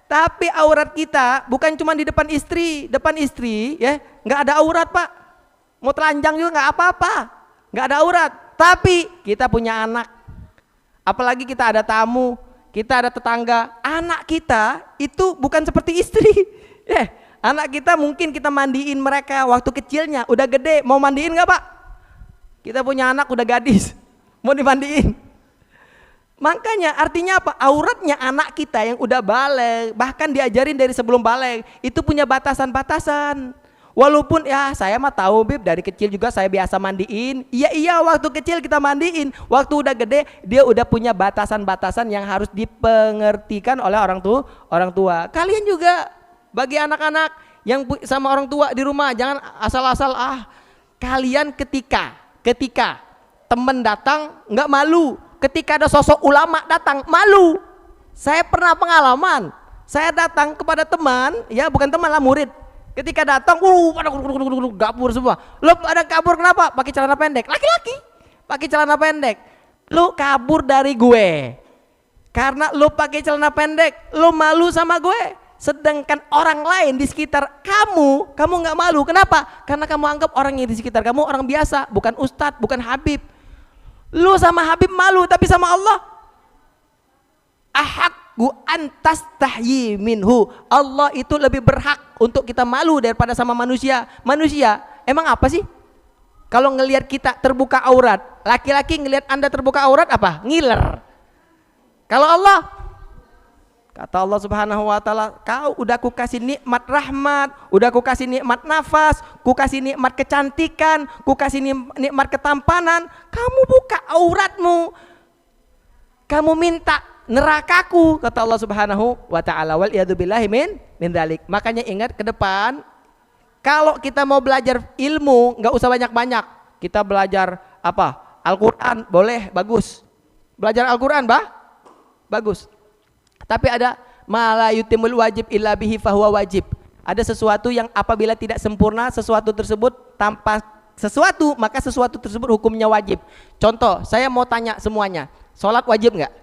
Tapi aurat kita bukan cuma di depan istri ya nggak ada aurat Pak. Mau telanjang juga nggak apa-apa, nggak ada aurat. Tapi kita punya anak, apalagi kita ada tamu, kita ada tetangga, anak kita itu bukan seperti istri. Anak kita mungkin kita mandiin mereka waktu kecilnya, udah gede, mau mandiin nggak Pak? Kita punya anak udah gadis, mau dimandiin. Makanya artinya apa? Auratnya anak kita yang udah balik, bahkan diajarin dari sebelum balik, itu punya batasan-batasan. Walaupun ya saya mah tahu Bib, dari kecil juga saya biasa mandiin. Iya waktu kecil kita mandiin, waktu udah gede dia udah punya batasan-batasan yang harus dipengertikan oleh orang tua. Kalian juga bagi anak-anak yang sama orang tua di rumah, jangan asal-asal kalian ketika temen datang nggak malu, ketika ada sosok ulama datang malu. Saya pernah pengalaman, saya datang kepada teman, ya bukan teman lah, murid. Ketika datang, pada kabur semua. Lo pada kabur kenapa? Pakai celana pendek. Laki-laki pakai celana pendek. Lo kabur dari gue. Karena lu pakai celana pendek, lu malu sama gue. Sedangkan orang lain di sekitar kamu nggak malu. Kenapa? Karena kamu anggap orang yang di sekitar kamu orang biasa, bukan ustadz, bukan habib. Lu sama habib malu, tapi sama Allah ahakku antas tahyi minhu. Allah itu lebih berhak untuk kita malu daripada sama manusia. Manusia emang apa sih? Kalau ngelihat kita terbuka aurat, laki-laki ngelihat Anda terbuka aurat apa? Ngiler. Kalau Allah, kata Allah Subhanahu wa taala, kau udah ku kasih nikmat rahmat, udah ku kasih nikmat nafas, ku kasih nikmat kecantikan, ku kasih nikmat ketampanan, kamu buka auratmu. Kamu minta nerakaku, kata Allah Subhanahu wa taala. Wal iyadzubillahi min dzalik. Makanya ingat ke depan, kalau kita mau belajar ilmu, nggak usah banyak-banyak. Kita belajar apa? Al-Qur'an boleh, bagus. Belajar Al-Qur'an bagus. Tapi ada ma la yutimul wajib illa bihi fahuwa wajib. Ada sesuatu yang apabila tidak sempurna sesuatu tersebut tanpa sesuatu, maka sesuatu tersebut hukumnya wajib. Contoh, saya mau tanya semuanya, sholat wajib nggak?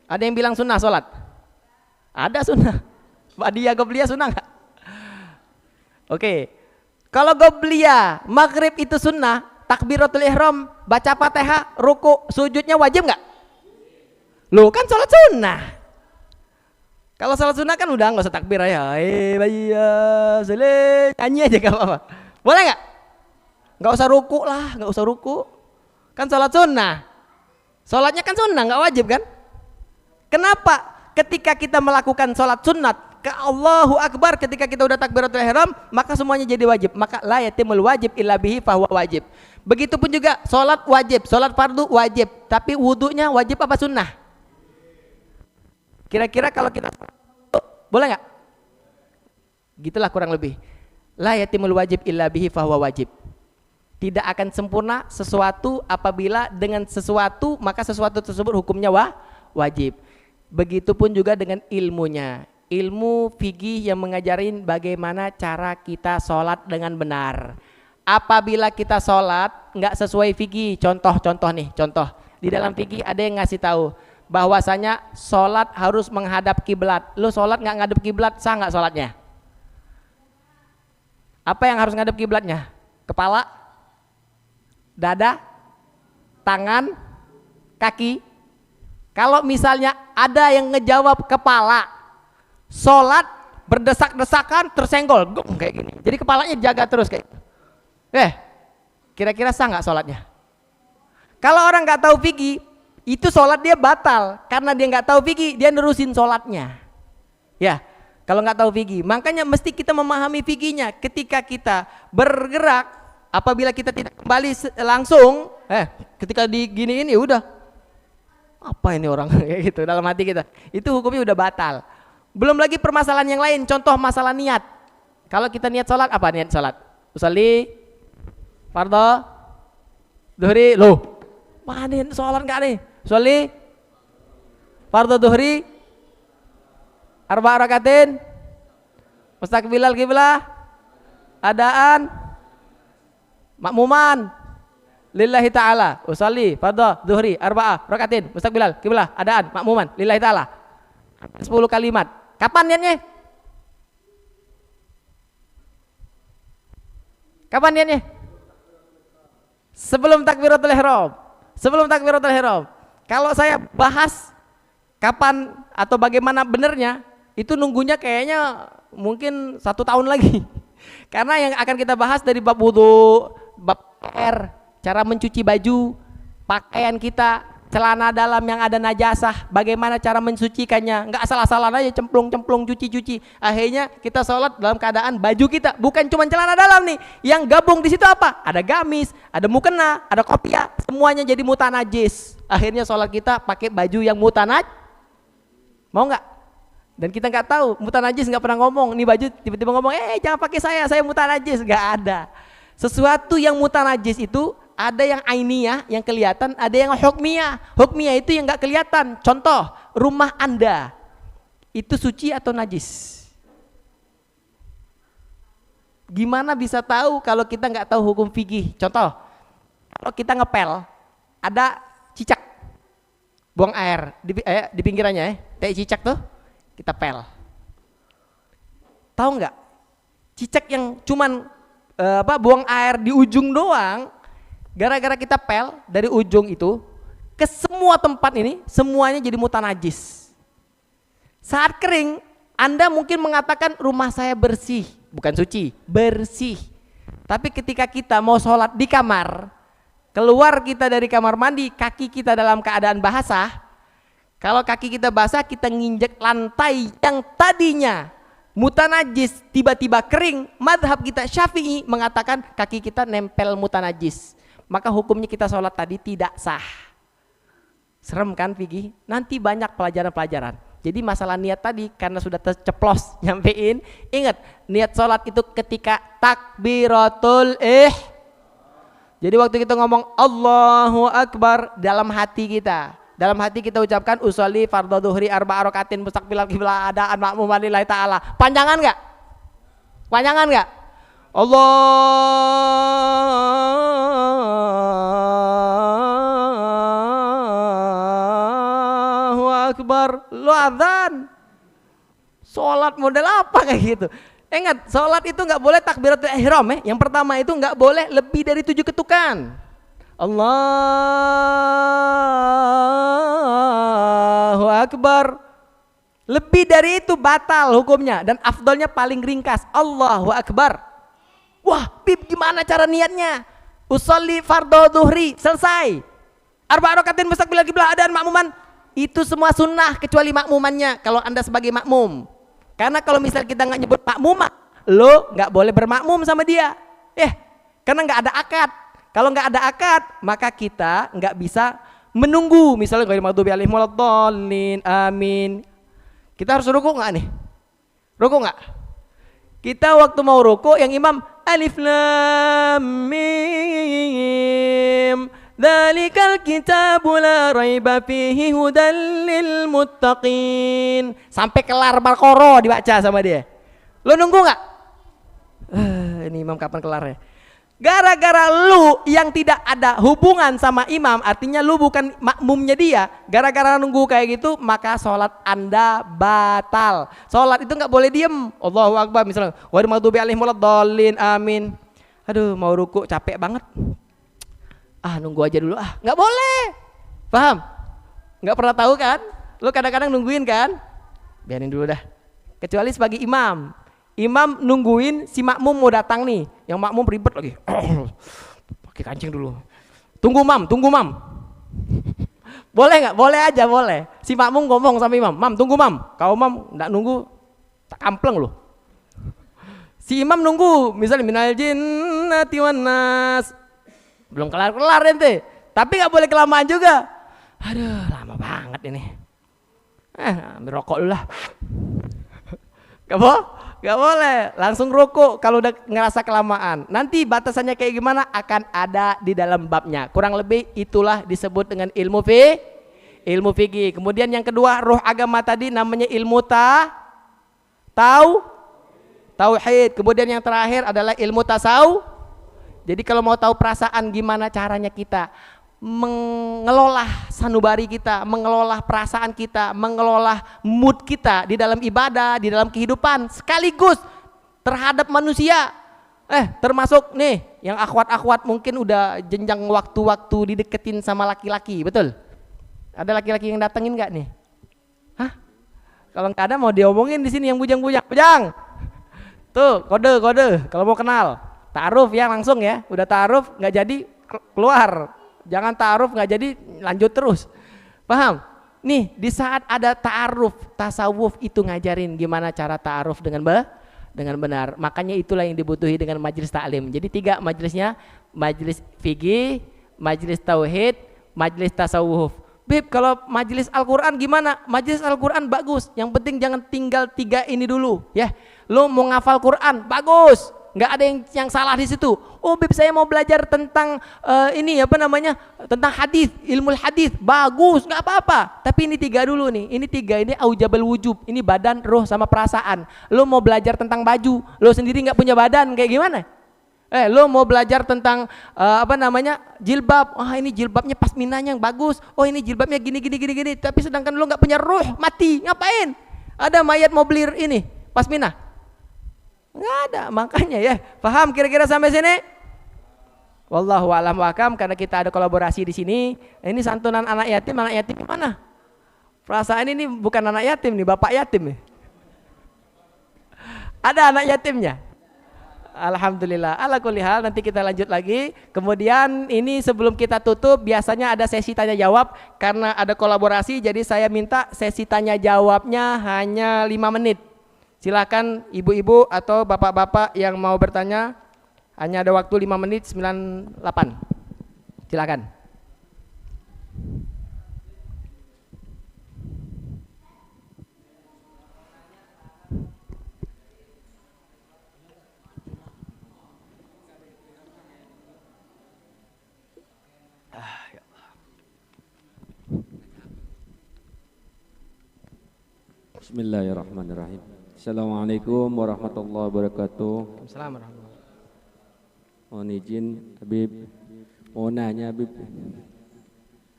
Ada yang bilang sunnah sholat? Ada sunnah. Ba'diyah qobliyah sunnah nggak? Oke. Kalau qobliyah maghrib itu sunnah, takbiratul ihram, baca Fatihah, ruku, sujudnya wajib nggak? Loh kan sholat sunnah. Kalau sholat sunnah kan udah nggak usah takbir ya. Nyanyi aja gak apa-apa. Boleh nggak? Nggak usah ruku lah, nggak usah ruku. Kan sholat sunnah. Sholatnya kan sunnah, nggak wajib kan? Kenapa? Ketika kita melakukan sholat sunnat ke Allahu Akbar, ketika kita udah takbiratul ihram, maka semuanya jadi wajib. Maka la yatimul wajib illa bihi fahuwa wajib. Begitupun juga sholat wajib, sholat fardu wajib. Tapi wudunya wajib apa sunnah? Kira-kira kalau kita boleh nggak? Gitulah kurang lebih. La yatimul wajib illa bihi fahuwa wajib. Tidak akan sempurna sesuatu apabila dengan sesuatu maka sesuatu tersebut hukumnya wajib. Begitupun juga dengan ilmunya. Ilmu fikih yang mengajarin bagaimana cara kita sholat dengan benar. Apabila kita sholat nggak sesuai fikih, contoh di dalam fikih ada yang ngasih tahu bahwasanya sholat harus menghadap kiblat. Lu sholat nggak ngadep kiblat, sah nggak sholatnya? Apa yang harus ngadep kiblatnya? Kepala, dada, tangan, kaki. Kalau misalnya ada yang ngejawab kepala, sholat berdesak-desakan tersenggol, gong kayak gini. Jadi kepalanya jaga terus kayak. Kira-kira sah nggak sholatnya? Kalau orang nggak tahu fikih, itu sholat dia batal karena dia nggak tahu fikih, dia nerusin sholatnya. Ya, kalau nggak tahu fikih, makanya mesti kita memahami fikihnya. Ketika kita bergerak, apabila kita tidak kembali langsung, ketika diginiin ya udah, apa ini orang kayak gitu dalam hati kita, itu hukumnya udah batal. Belum lagi permasalahan yang lain, contoh masalah niat. Kalau kita niat sholat, apa niat sholat? Usolli fardhu dhuhri, loh, mana sholat nggak nih? Sholli fardhu dhuhri arba'a rakatin mustaqbilal qiblah adaan makmuman lillahi ta'ala. Usolli fardhu dhuhri arba'a rakatin mustaqbilal qiblah adaan makmuman lillahi ta'ala. 10 kalimat. Kapan niatnya? Kapan niatnya? Sebelum takbiratul ihram. Sebelum takbiratul ihram. Kalau saya bahas kapan atau bagaimana benernya, itu nunggunya kayaknya mungkin 1 tahun lagi. Karena yang akan kita bahas dari bab wudu, bab cara mencuci baju, pakaian kita, celana dalam yang ada najasah, bagaimana cara mensucikannya. Nggak asal-asalan aja cemplung-cemplung, cuci-cuci. Akhirnya kita sholat dalam keadaan baju kita bukan cuma celana dalam nih, yang gabung di situ apa? Ada gamis, ada mukena, ada kopiah, semuanya jadi mutanajis. Akhirnya sholat kita pakai baju yang mutanaj, mau nggak? Dan kita nggak tahu, mutanajis nggak pernah ngomong. Nih baju tiba-tiba ngomong, jangan pakai saya mutanajis. Nggak ada. Sesuatu yang mutanajis itu ada yang ainiyah yang kelihatan, ada yang hukmiyah. Hukmiyah itu yang nggak kelihatan. Contoh, rumah Anda itu suci atau najis? Gimana bisa tahu kalau kita nggak tahu hukum fikih? Contoh, kalau kita ngepel, ada cicak. buang air di pinggirannya ya, kayak cicak tuh kita pel. Tahu nggak? Cicak yang cuman buang air di ujung doang, gara-gara kita pel dari ujung itu ke semua tempat ini, semuanya jadi mutanajis. Saat kering, Anda mungkin mengatakan rumah saya bersih, bukan suci, bersih. Tapi ketika kita mau sholat di kamar, keluar kita dari kamar mandi, kaki kita dalam keadaan basah. Kalau kaki kita basah, kita nginjek lantai yang tadinya mutanajis tiba-tiba kering. Madhab kita Syafi'i mengatakan kaki kita nempel mutanajis, maka hukumnya kita sholat tadi tidak sah. Serem kan Vicky? Nanti banyak pelajaran-pelajaran. Jadi masalah niat tadi karena sudah terceplos nyampein, ingat niat sholat itu ketika takbiratul Jadi waktu kita ngomong Allahu Akbar, dalam hati kita ucapkan usolli fardhu dhuhri arba'a rakaatin mustaqbilal qiblah adaan ma'muman lillahi ta'ala. Panjangan enggak? Allahu Akbar, lu adzan. Sholat model apa kayak gitu? Ingat, sholat itu nggak boleh takbiratul ihram ya. Yang pertama itu nggak boleh lebih dari 7 ketukan. Allahu Akbar. Lebih dari itu batal hukumnya dan afdolnya paling ringkas. Allahu Akbar. Wah, Bib gimana cara niatnya? Usolli fardhu dhuhri, selesai. Arba'a rakaatin mustaqbilal qiblah adaan makmuman. Itu semua sunnah kecuali makmumannya kalau Anda sebagai makmum. Karena kalau misal kita nggak nyebut makmum, lo nggak boleh bermakmum sama dia, karena nggak ada akad. Kalau nggak ada akad, maka kita nggak bisa menunggu. Misalnya ghairil maghdubi alaihim waladdallin, amin. Kita harus ruku nggak nih? Ruku nggak? Kita waktu mau ruku, yang imam alif lam mim. Dzalikal kitabu la raiba fihi hudal lil muttaqin. Sampai kelar Baqarah dibaca sama dia. Lo nunggu nggak? Ini imam kapan kelarnya? Gara-gara lu yang tidak ada hubungan sama imam, artinya lu bukan makmumnya dia. Gara-gara nunggu kayak gitu, maka sholat Anda batal. Sholat itu nggak boleh diem. Allahu Akbar misalnya. Ghairil maghdubi alaihim waladdallin, amin. Aduh mau ruku capek banget. Nunggu aja dulu nggak boleh, paham? Nggak pernah tahu kan? Lo kadang-kadang nungguin kan? Biarin dulu dah. Kecuali sebagai imam nungguin si makmum mau datang nih, yang makmum ribet lagi, pakai kancing dulu. Tunggu mam. Boleh nggak? Boleh aja boleh. Si makmum ngomong sama imam, mam tunggu mam. Kalau mam nggak nunggu, tak kampleng lo. Si imam nunggu, misalnya minal jinnati wan nas. Belum kelar ente, tapi nggak boleh kelamaan juga. Aduh lama banget ini. Ambil rokok dulu lah. Gak boleh, langsung rokok kalau udah ngerasa kelamaan. Nanti batasannya kayak gimana akan ada di dalam babnya. Kurang lebih itulah disebut dengan ilmu fikih. Kemudian yang kedua, ruh agama tadi namanya ilmu tauhid. Kemudian yang terakhir adalah ilmu tasawuf. Jadi kalau mau tahu perasaan gimana caranya kita mengelola sanubari kita, mengelola perasaan kita, mengelola mood kita di dalam ibadah, di dalam kehidupan sekaligus terhadap manusia. Termasuk nih yang akhwat-akhwat mungkin udah jenjang waktu-waktu dideketin sama laki-laki, betul? Ada laki-laki yang datengin nggak nih? Kalau nggak ada mau diomongin di sini yang bujang-bujang. Bujang. Tuh kode kalau mau kenal. Ta'aruf ya langsung ya, udah ta'aruf nggak jadi keluar, jangan ta'aruf nggak jadi lanjut terus, paham? Nih di saat ada ta'aruf, tasawuf itu ngajarin gimana cara ta'aruf dengan benar, makanya itulah yang dibutuhi dengan majelis taklim. Jadi 3 majelisnya, majelis fikih, majelis tauhid, majelis tasawuf. Bib kalau majelis Al-Quran gimana? Majelis Al-Quran bagus, yang penting jangan tinggal 3 ini dulu ya. Lo mau ngafal Quran bagus, nggak ada yang salah di situ. Oh Bib saya mau belajar tentang tentang hadis, ilmu hadis, bagus, nggak apa-apa. Tapi ini 3 dulu nih, ini 3 ini aujabal wujub, ini badan, roh sama perasaan. Lo mau belajar tentang baju, lo sendiri nggak punya badan kayak gimana? Lo mau belajar tentang jilbab. Ini jilbabnya pasminanya yang bagus. Oh ini jilbabnya gini. Tapi sedangkan lo nggak punya ruh, mati. Ngapain? Ada mayat mau beli ini pasminah? Nggak ada. Makanya ya. Paham kira-kira sampai sini? Wallahu a'lam wa akam. Karena kita ada kolaborasi di sini. Ini santunan anak yatim. Anak yatim mana? Perasaan ini bukan anak yatim nih, bapak yatim nih. Ada anak yatimnya. Alhamdulillah. Ala kulli hal, nanti kita lanjut lagi. Kemudian ini sebelum kita tutup biasanya ada sesi tanya jawab karena ada kolaborasi, jadi saya minta sesi tanya jawabnya hanya 5 menit. Silakan ibu-ibu atau bapak-bapak yang mau bertanya, hanya ada waktu 5 menit 98. Silakan. Bismillahirrahmanirrahim. Assalamualaikum warahmatullahi wabarakatuh. Assalamualaikum. Mohon izin Habib, mau nanya Habib,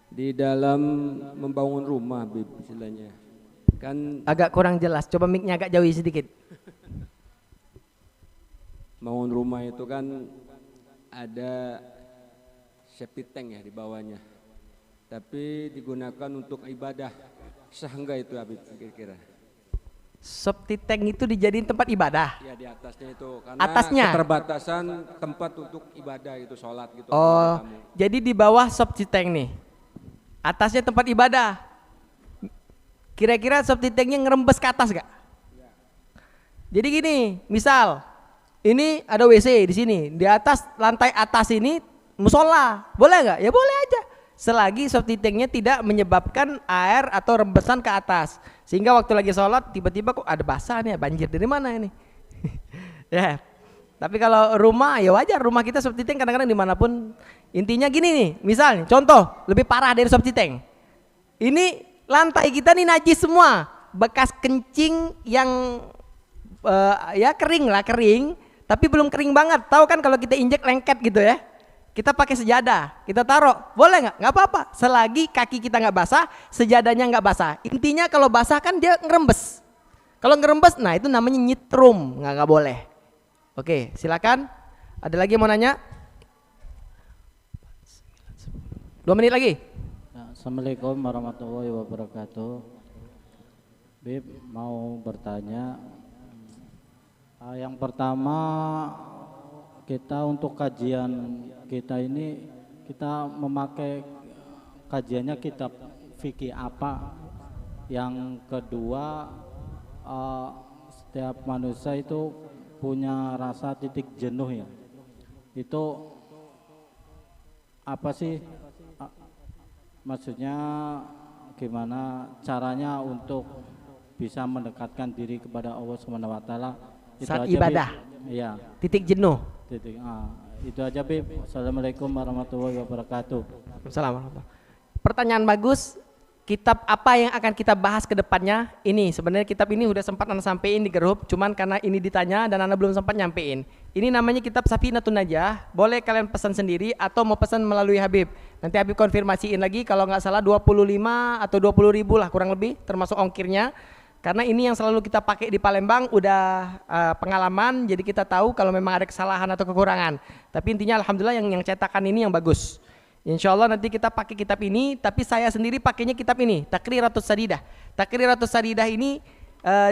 di dalam membangun rumah Habib istilahnya kan agak kurang jelas, coba mic-nya agak jauhi sedikit. bangun rumah itu kan ada septic tank ya di bawahnya, tapi digunakan untuk ibadah, sah enggak itu Habib kira-kira? Septic tank itu dijadiin tempat ibadah. Ya di atasnya itu karena atasnya keterbatasan tempat untuk ibadah itu, sholat gitu. Oh, jadi di bawah septic tank nih, atasnya tempat ibadah. Kira-kira septic tanknya ngerembes ke atas gak? Ya. Jadi gini, misal ini ada WC di sini, di atas lantai atas ini musola, boleh nggak? Ya boleh aja, selagi septic tanknya tidak menyebabkan air atau rembesan ke atas, sehingga waktu lagi sholat tiba-tiba kok ada basah nih, banjir dari mana ini? Ya. Tapi kalau rumah ya wajar, rumah kita septic tank kadang-kadang dimanapun. Intinya gini nih, misalnya contoh lebih parah dari septic tank. Ini lantai kita nih najis semua, bekas kencing yang ya kering, tapi belum kering banget. Tahu kan kalau kita injek lengket gitu ya, kita pakai sejadah, kita taruh, boleh nggak? Nggak apa-apa, selagi kaki kita nggak basah, sejadahnya nggak basah. Intinya kalau basah kan dia ngerembes. Kalau ngerembes, nah itu namanya nyetrum, nggak boleh. Oke, silakan. Ada lagi yang mau nanya? 2 menit lagi. Assalamualaikum warahmatullahi wabarakatuh. Bib mau bertanya. Yang pertama, kita untuk kajian kita ini, kita memakai kajiannya kitab fikih apa? Yang kedua, setiap manusia itu punya rasa titik jenuh ya. Itu apa sih? Maksudnya gimana caranya untuk bisa mendekatkan diri kepada Allah Subhanahu wa taala saat ibadah? Iya. Titik jenuh. Itu aja Bib. Assalamualaikum warahmatullahi wabarakatuh. Assalamualaikum. Pertanyaan bagus. Kitab apa yang akan kita bahas ke depannya? Ini sebenarnya kitab ini udah sempat Ana sampein di grup, cuman karena ini ditanya dan Ana belum sempat nyampein. Ini namanya kitab Safinatun Najah. Boleh kalian pesan sendiri atau mau pesan melalui Habib. Nanti Habib konfirmasiin lagi, kalau nggak salah 25 atau 20 ribu lah kurang lebih, termasuk ongkirnya. Karena ini yang selalu kita pakai di Palembang, udah pengalaman, jadi kita tahu kalau memang ada kesalahan atau kekurangan. Tapi intinya alhamdulillah yang cetakan ini yang bagus. Insya Allah nanti kita pakai kitab ini, tapi saya sendiri pakainya kitab ini, Takriratus Sadidah. Takriratus Sadidah ini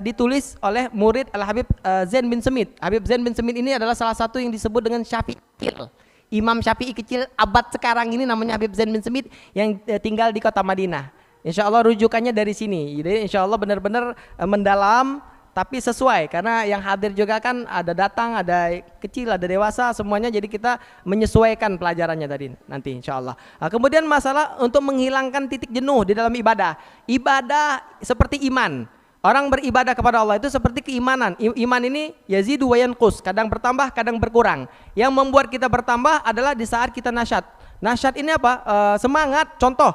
ditulis oleh murid Al-Habib Zain bin Semit. Habib Zain bin Semit ini adalah salah satu yang disebut dengan Syafi'i kecil. Imam Syafi'i kecil abad sekarang ini namanya Habib Zain bin Semit yang tinggal di kota Madinah. Insya Allah rujukannya dari sini. Jadi insya Allah benar-benar mendalam, tapi sesuai, karena yang hadir juga kan ada datang, ada kecil, ada dewasa, semuanya, jadi kita menyesuaikan pelajarannya tadi nanti insya Allah. Nah, kemudian masalah untuk menghilangkan titik jenuh di dalam ibadah. Ibadah seperti iman. Orang beribadah kepada Allah itu seperti keimanan. Iman ini yazidu wa yanqus, kadang bertambah, kadang berkurang. Yang membuat kita bertambah adalah di saat kita nasyad. Nasyad ini apa? Semangat. Contoh,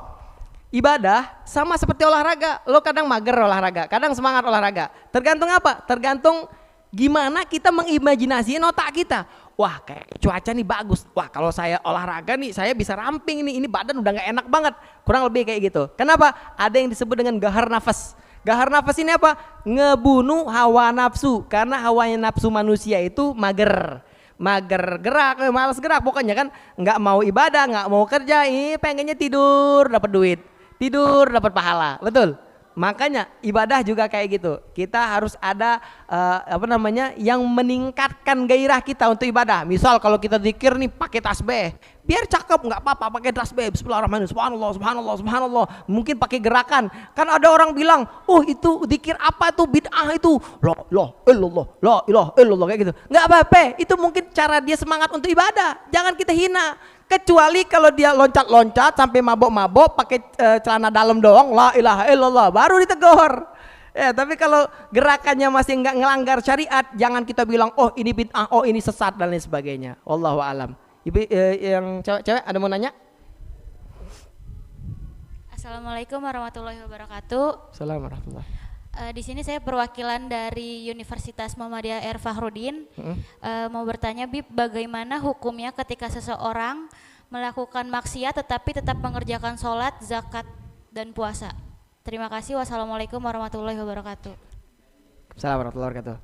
ibadah sama seperti olahraga, lo kadang mager olahraga, kadang semangat olahraga. Tergantung apa? Tergantung gimana kita mengimajinasikan otak kita. wah kayak cuaca nih bagus, wah kalau saya olahraga nih saya bisa ramping nih, ini badan udah nggak enak banget, kurang lebih kayak gitu. Kenapa? Ada yang disebut dengan gahar nafas. Gahar nafas ini apa? Ngebunuh hawa nafsu, karena hawanya nafsu manusia itu mager gerak, malas gerak pokoknya kan, nggak mau ibadah, nggak mau kerja, ini pengennya tidur dapat duit, tidur dapat pahala, betul. Makanya ibadah juga kayak gitu. Kita harus ada yang meningkatkan gairah kita untuk ibadah. Misal kalau kita zikir nih pakai tasbih, biar cakep nggak apa-apa pakai tasbih. Bismillahirrahmanirrahim. Subhanallah, subhanallah, subhanallah. Mungkin pakai gerakan. Kan ada orang bilang, "Oh, itu zikir apa tuh? Bid'ah itu." La ilaha illallah kayak gitu. Nggak apa-apa. Itu mungkin cara dia semangat untuk ibadah. Jangan kita hina. Kecuali kalau dia loncat-loncat sampai mabok-mabok pakai celana dalam doang, la ilaha illallah, baru ditegur. Ya, tapi kalau gerakannya masih nggak ngelanggar syariat, jangan kita bilang oh ini bid'ah, oh ini sesat dan lain sebagainya. Wallahu alam. Ibu yang cewek ada mau nanya? Assalamualaikum warahmatullahi wabarakatuh. Assalamualaikum warahmatullahi. Di sini saya perwakilan dari Universitas Muhammadiyah R. Fahrudin. Mau bertanya, Bib, bagaimana hukumnya ketika seseorang melakukan maksiat tetapi tetap mengerjakan sholat, zakat, dan puasa? Terima kasih. Wassalamualaikum warahmatullahi wabarakatuh. Assalamualaikum warahmatullahi wabarakatuh.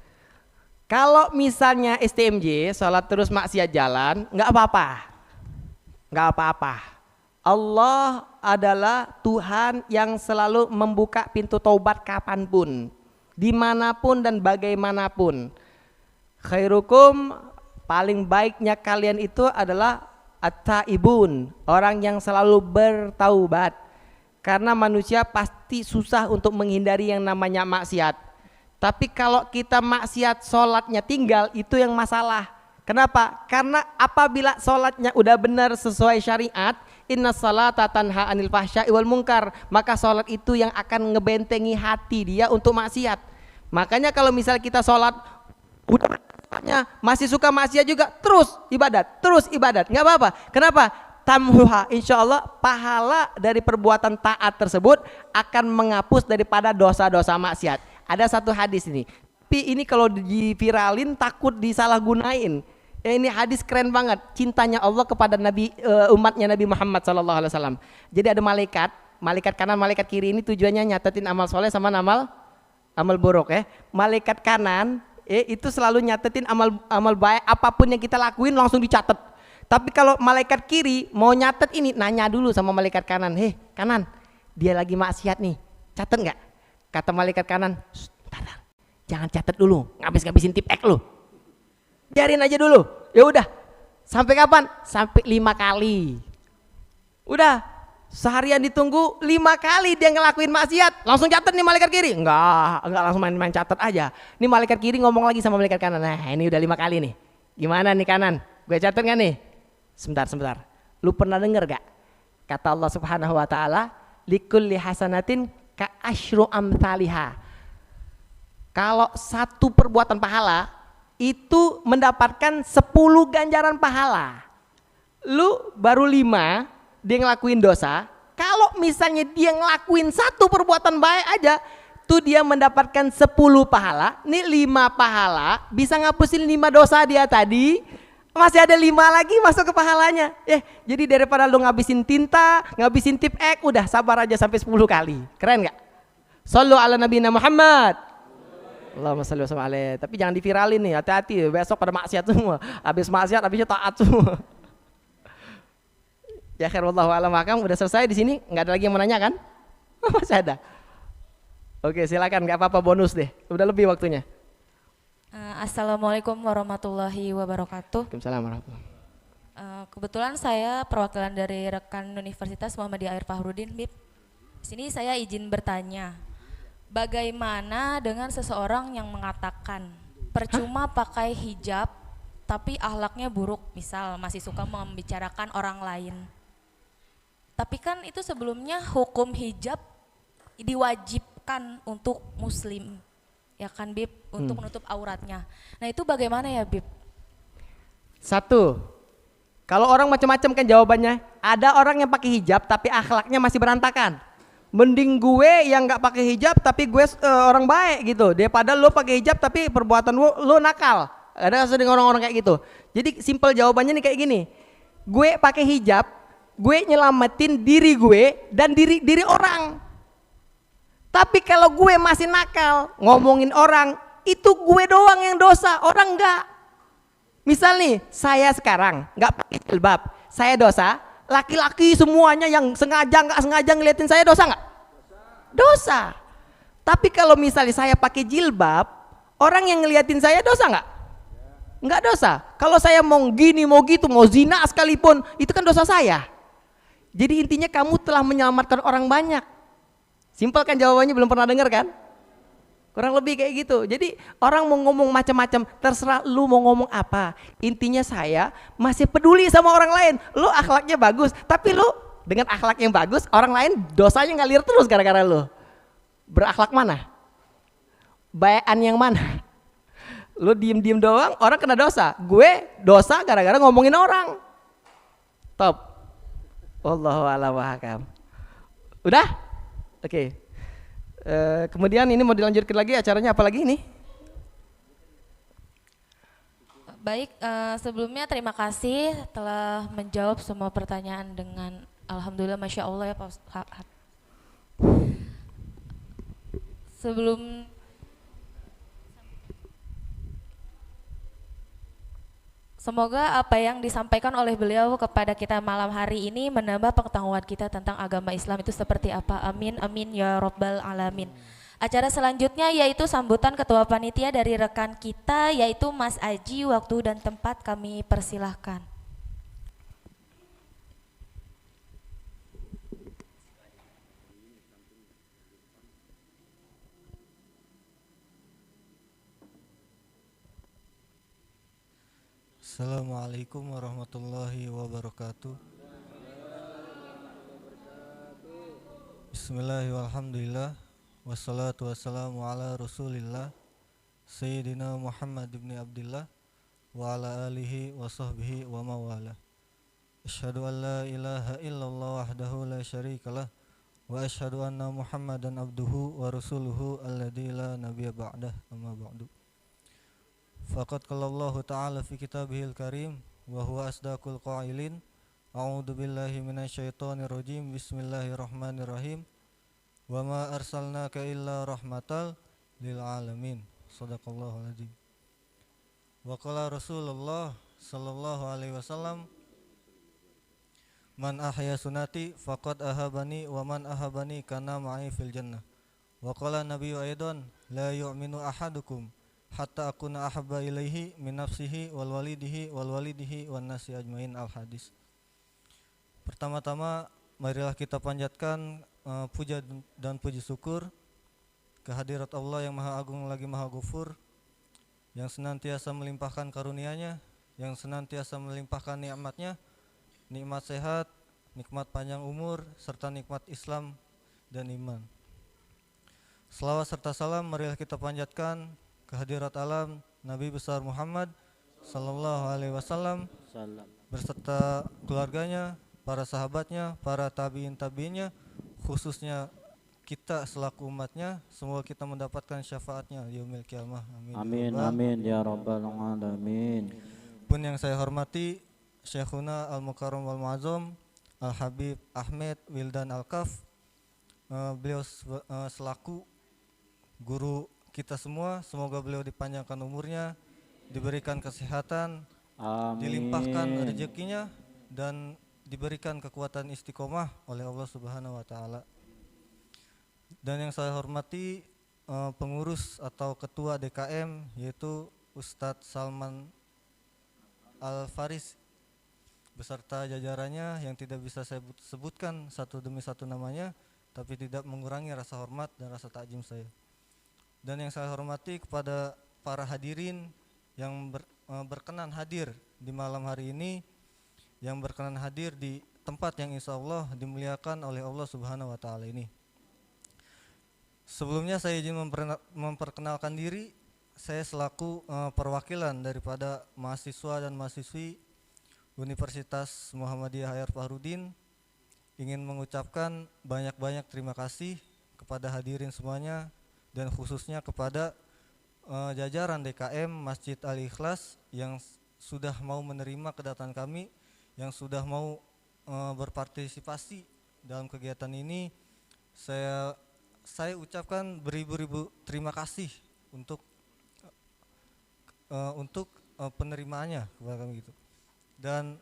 Kalau misalnya STMJ sholat terus maksiat jalan, nggak apa-apa, nggak apa-apa. Allah adalah Tuhan yang selalu membuka pintu taubat kapanpun, dimanapun dan bagaimanapun. Khairukum, paling baiknya kalian itu adalah at-taibun, orang yang selalu bertaubat. Karena manusia pasti susah untuk menghindari yang namanya maksiat. Tapi kalau kita maksiat sholatnya tinggal, itu yang masalah. Kenapa? Karena apabila sholatnya udah benar sesuai syariat, inna salata tanha anil fahsya'i wal munkar, maka sholat itu yang akan ngebentengi hati dia untuk maksiat. Makanya kalau misal kita sholat udah masih suka maksiat juga, terus ibadat, nggak apa-apa. Kenapa? Tamhuha, insya Allah pahala dari perbuatan taat tersebut akan menghapus daripada dosa-dosa maksiat. Ada satu hadis ini, tapi ini kalau diviralin takut disalahgunain. Ini hadis keren banget, cintanya Allah kepada umatnya Nabi Muhammad SAW. Jadi ada malaikat kanan, malaikat kiri, ini tujuannya nyatetin amal soleh sama amal buruk ya. Malaikat kanan itu selalu nyatetin amal baik, apapun yang kita lakuin langsung dicatat. Tapi kalau malaikat kiri mau nyatet ini, nanya dulu sama malaikat kanan, kanan, dia lagi maksiat nih, catet nggak? Kata malaikat kanan, jangan catet dulu, ngabisin tip X lu. Biarin aja dulu. Ya udah. Sampai kapan? Sampai 5 kali. Udah. Seharian ditunggu 5 kali dia ngelakuin maksiat. Langsung catat nih malaikat kiri. Enggak langsung main catat aja. Nih malaikat kiri ngomong lagi sama malaikat kanan. Nah, ini udah 5 kali nih. Gimana nih kanan? Gue catat enggak nih? Sebentar. Lu pernah denger gak? Kata Allah Subhanahu wa taala, likulli hasanatin ka asyru amsalihha. Kalau satu perbuatan pahala itu mendapatkan 10 ganjaran pahala. Lu baru 5 dia ngelakuin dosa. Kalau misalnya dia ngelakuin satu perbuatan baik aja, tuh dia mendapatkan 10 pahala. Nih 5 pahala bisa ngapusin 5 dosa dia tadi. Masih ada 5 lagi masuk ke pahalanya. Jadi daripada lu ngabisin tinta, ngabisin tip X, udah sabar aja sampai 10 kali. Keren gak? Shallu ala nabiyina Muhammad. Allahumma shalli wa sallim alaihi. Tapi jangan diviralin nih, hati-hati besok pada maksiat semua. Habis maksiat, habisnya taat semua. Ya khair, wallahu a'lam. Udah selesai di sini? Nggak ada lagi yang mau nanya kan? Masih ada. Oke, silakan, nggak apa-apa, bonus deh. Udah lebih waktunya. Assalamualaikum warahmatullahi wabarakatuh. Waalaikumsalam warahmatullahi. Kebetulan saya perwakilan dari rekan Universitas Muhammadiyah R. Fahrudin, Bib. Di sini saya izin bertanya. Bagaimana dengan seseorang yang mengatakan percuma pakai hijab tapi akhlaknya buruk, misal masih suka membicarakan orang lain. Tapi kan itu sebelumnya hukum hijab diwajibkan untuk muslim, ya kan Bib, untuk menutup auratnya. Nah itu bagaimana ya Bib? Satu, kalau orang macam-macam kan jawabannya. Ada orang yang pakai hijab tapi akhlaknya masih berantakan. Mending gue yang nggak pakai hijab tapi gue orang baik gitu, daripada lo pakai hijab tapi perbuatan lo nakal. Ada sering orang-orang kayak gitu. Jadi simpel jawabannya nih kayak gini. Gue pakai hijab, gue nyelamatin diri gue dan diri orang. Tapi kalau gue masih nakal, ngomongin orang, itu gue doang yang dosa, orang enggak. Misal nih, saya sekarang nggak pakai jilbab, saya dosa. Laki-laki semuanya yang sengaja nggak sengaja ngeliatin saya dosa nggak? Dosa. Tapi kalau misalnya saya pakai jilbab, orang yang ngeliatin saya dosa nggak? Nggak dosa. Kalau saya mau gini, mau gitu, mau zina sekalipun, itu kan dosa saya. Jadi intinya kamu telah menyelamatkan orang banyak. Simpel kan jawabannya, belum pernah dengar kan? Kurang lebih kayak gitu. Jadi orang mau ngomong macam-macam, terserah lu mau ngomong apa. Intinya saya masih peduli sama orang lain. Lu akhlaknya bagus, tapi lu dengan akhlak yang bagus, orang lain dosanya ngalir terus gara-gara lu. Berakhlak mana? Bayan yang mana? Lu diem-diem doang, orang kena dosa. Gue dosa gara-gara ngomongin orang. Top. Wallahu a'lam bishawab. Udah? Oke. Kemudian ini mau dilanjutkan lagi acaranya apa lagi ini? Baik, sebelumnya terima kasih telah menjawab semua pertanyaan dengan alhamdulillah, masya Allah ya Pak Ustadz. Semoga apa yang disampaikan oleh beliau kepada kita malam hari ini menambah pengetahuan kita tentang agama Islam itu seperti apa. Amin, amin ya robbal alamin. Acara selanjutnya yaitu sambutan ketua panitia dari rekan kita yaitu Mas Aji. Waktu dan tempat kami persilahkan. Assalamualaikum warahmatullahi wabarakatuh. Bismillahirrahmanirrahim. Wassalatu wassalamu ala rasulillah Sayyidina Muhammad ibn Abdillah wa ala alihi wa sahbihi wa mawala. Asyhadu an la ilaha illallah wahdahu la syarikalah wa asyhadu anna Muhammadan abduhu wa rasuluhu alladzi la nabiyya ba'dah, amma ba'du. Faqad qala Allah Ta'ala fi kitabihil karim wa huwa asdaqul qailin. A'udzu billahi minasyaitonir rajim. Bismillahirrahmanirrahim. Wa ma arsalnaka illa rahmatal lil alamin. Shadaqallahul adzim. Wa qala Rasulullah sallallahu alaihi wasallam, man ahya sunati faqad ahabani wa man ahabani kana ma'i fil jannah. Wa qala nabiyyu aidan la yu'minu ahadukum hatta akuna ahabba ilaihi min nafsihi wal walidihi wan nasi ajmain. Al hadis. Pertama-tama marilah kita panjatkan puja dan puji syukur kehadirat Allah yang Maha Agung lagi Maha Ghafur, yang senantiasa melimpahkan karunia-Nya, yang senantiasa melimpahkan nikmat-Nya, nikmat sehat, nikmat panjang umur, serta nikmat Islam dan iman. Selawat serta salam marilah kita panjatkan kehadirat alam Nabi besar Muhammad sallallahu alaihi wasallam berserta keluarganya, para sahabatnya, para tabi'in-tabi'innya, khususnya kita selaku umatnya. Semoga kita mendapatkan syafaatnya yaumil qiyamah. Amin. Amin amin ya rabbal alamin. Pun yang saya hormati Syekhuna Al-Mukarram wal Muazzam Al-Habib Ahmed Wildan Al-Kaf, beliau selaku guru kita semua, semoga beliau dipanjangkan umurnya, diberikan kesehatan, Amin. dilimpahkan rezekinya, dan diberikan kekuatan istiqomah oleh Allah Subhanahu wa Ta'ala. Dan yang saya hormati pengurus atau ketua DKM yaitu Ustadz Salman Al-Faris beserta jajarannya yang tidak bisa saya sebutkan satu demi satu namanya, tapi tidak mengurangi rasa hormat dan rasa takjim saya. Dan yang saya hormati kepada para hadirin yang berkenan hadir di malam hari ini, yang berkenan hadir di tempat yang insya Allah dimuliakan oleh Allah Subhanahu wa Ta'ala ini. Sebelumnya saya izin memperkenalkan diri. Saya selaku perwakilan daripada mahasiswa dan mahasiswi Universitas Muhammadiyah Hayar Fahrudin ingin mengucapkan banyak-banyak terima kasih kepada hadirin semuanya, dan khususnya kepada jajaran DKM Masjid Al-Ikhlas yang sudah mau menerima kedatangan kami, yang sudah mau berpartisipasi dalam kegiatan ini. Saya ucapkan beribu-ribu terima kasih untuk penerimaannya kepada kami gitu. Dan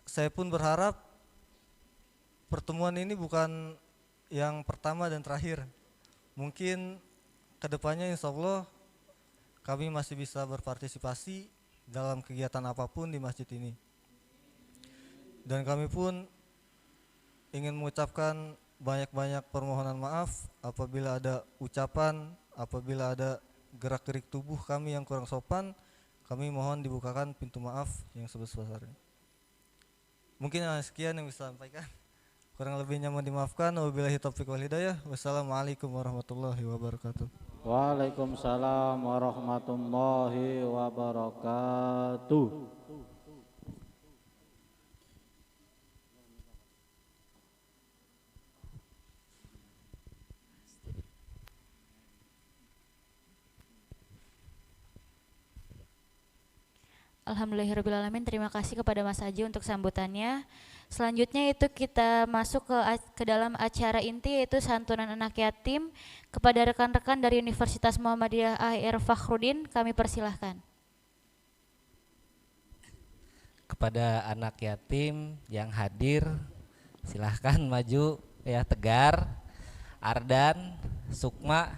saya pun berharap pertemuan ini bukan yang pertama dan terakhir. Mungkin kedepannya insya Allah kami masih bisa berpartisipasi dalam kegiatan apapun di masjid ini. Dan kami pun ingin mengucapkan banyak-banyak permohonan maaf apabila ada ucapan, apabila ada gerak-gerik tubuh kami yang kurang sopan. Kami mohon dibukakan pintu maaf yang sebesar-besarnya. Mungkin sekian yang bisa sampaikan. Kurang lebihnya mohon dimaafkan. Wabillahi taufiq wal hidayah. Wassalamualaikum warahmatullahi wabarakatuh. Waalaikumsalam warahmatullahi wabarakatuh. Alhamdulillahirrahmanirrahim. Terima kasih kepada Mas Haji untuk sambutannya. Selanjutnya itu kita masuk ke dalam acara inti, yaitu santunan anak yatim kepada rekan-rekan dari Universitas Muhammadiyah AHR Fakhruddin. Kami persilahkan. Kepada anak yatim yang hadir, silahkan maju ya. Tegar, Ardan, Sukma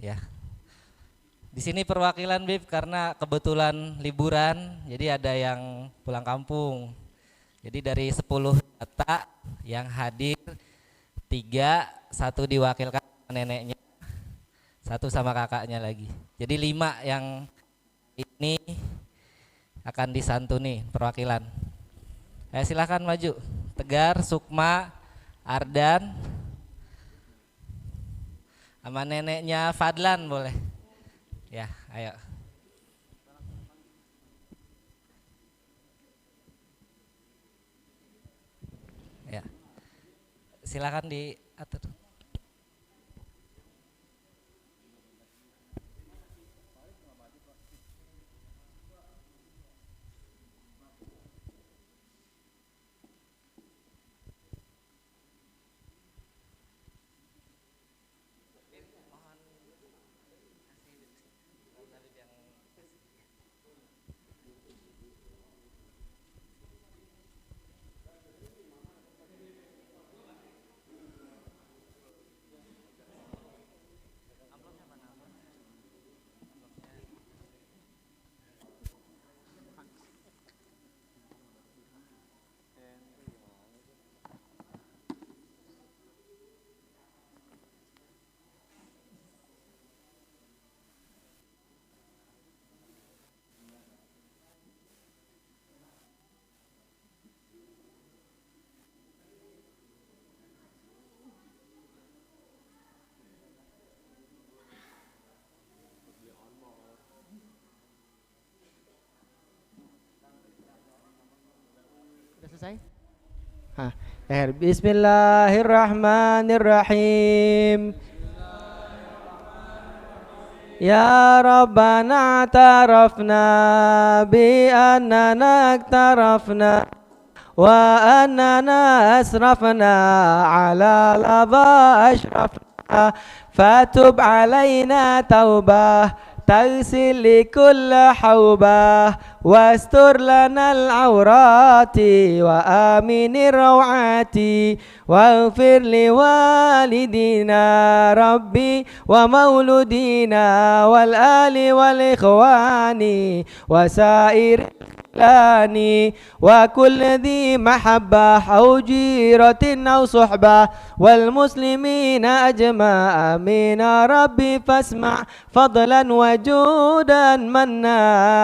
ya. Di sini perwakilan Bib karena kebetulan liburan, jadi ada yang pulang kampung. Jadi dari 10 data yang hadir, 3, 1 diwakilkan sama neneknya, 1 sama kakaknya lagi. Jadi 5 yang ini akan disantuni perwakilan. Silahkan maju. Tegar, Sukma, Ardan, sama neneknya Fadlan boleh. Ya, ayo. Ya. Silakan diatur. Selesai? Bismillahirrahmanirrahim. Ya Rabbana tarafna bi annana aktarafna wa annana asrafna ala ladha ashrafna fatub alayna taubah تغسل لكل حوبة واستر لنا العورات وآمن الروعات واغفر لوالدينا ربي ومولودينا والآل والإخوان وسائر لاني وكل ذي محبة أو جيرة أو صحبة والمسلمين أجمع آمين ربي فاسمع فضلا وجودا منا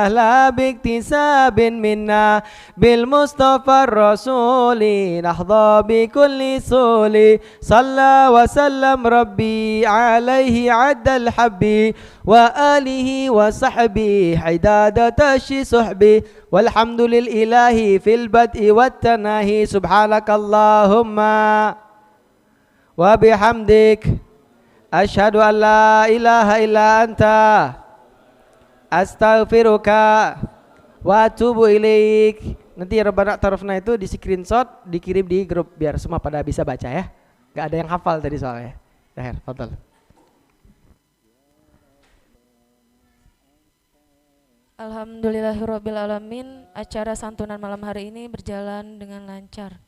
لا باكتساب منا بالمصطفى الرسول نحظى بكل سول صلى وسلم ربي عليه عد الحب وآله وصحبه حدادة صحبه والحمد لله في البدء والتناهي سبحانك اللهم وبحمدك Asyhadu an la ilaha illa anta astaghfiruka wa atubu ilaik. Nanti Rabbana Tarafna itu di screenshot, dikirim di grup biar semua pada bisa baca ya. Gak ada yang hafal tadi soalnya. Zahir, fadhal. Alhamdulillahirrabbilalamin. Acara santunan malam hari ini berjalan dengan lancar.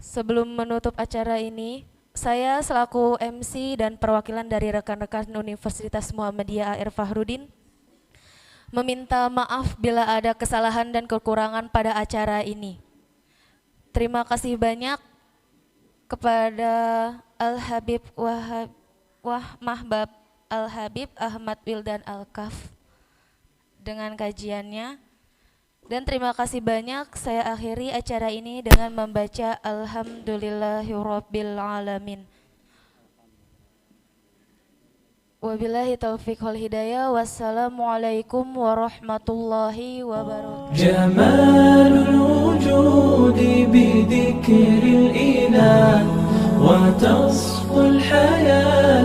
Sebelum menutup acara ini, saya selaku MC dan perwakilan dari rekan-rekan Universitas Muhammadiyah AR Fahrudin meminta maaf bila ada kesalahan dan kekurangan pada acara ini. Terima kasih banyak kepada Al-Habib Mahbab Al-Habib Ahmad Wildan Al-Kaf dengan kajiannya. Dan terima kasih banyak, saya akhiri acara ini dengan membaca Alhamdulillahirabbil alamin. Wabillahi taufiq wal hidayah. Wassalamualaikum warahmatullahi wabarakatuh. Jamalul wujudi bidzikril ilah wa tasful hayat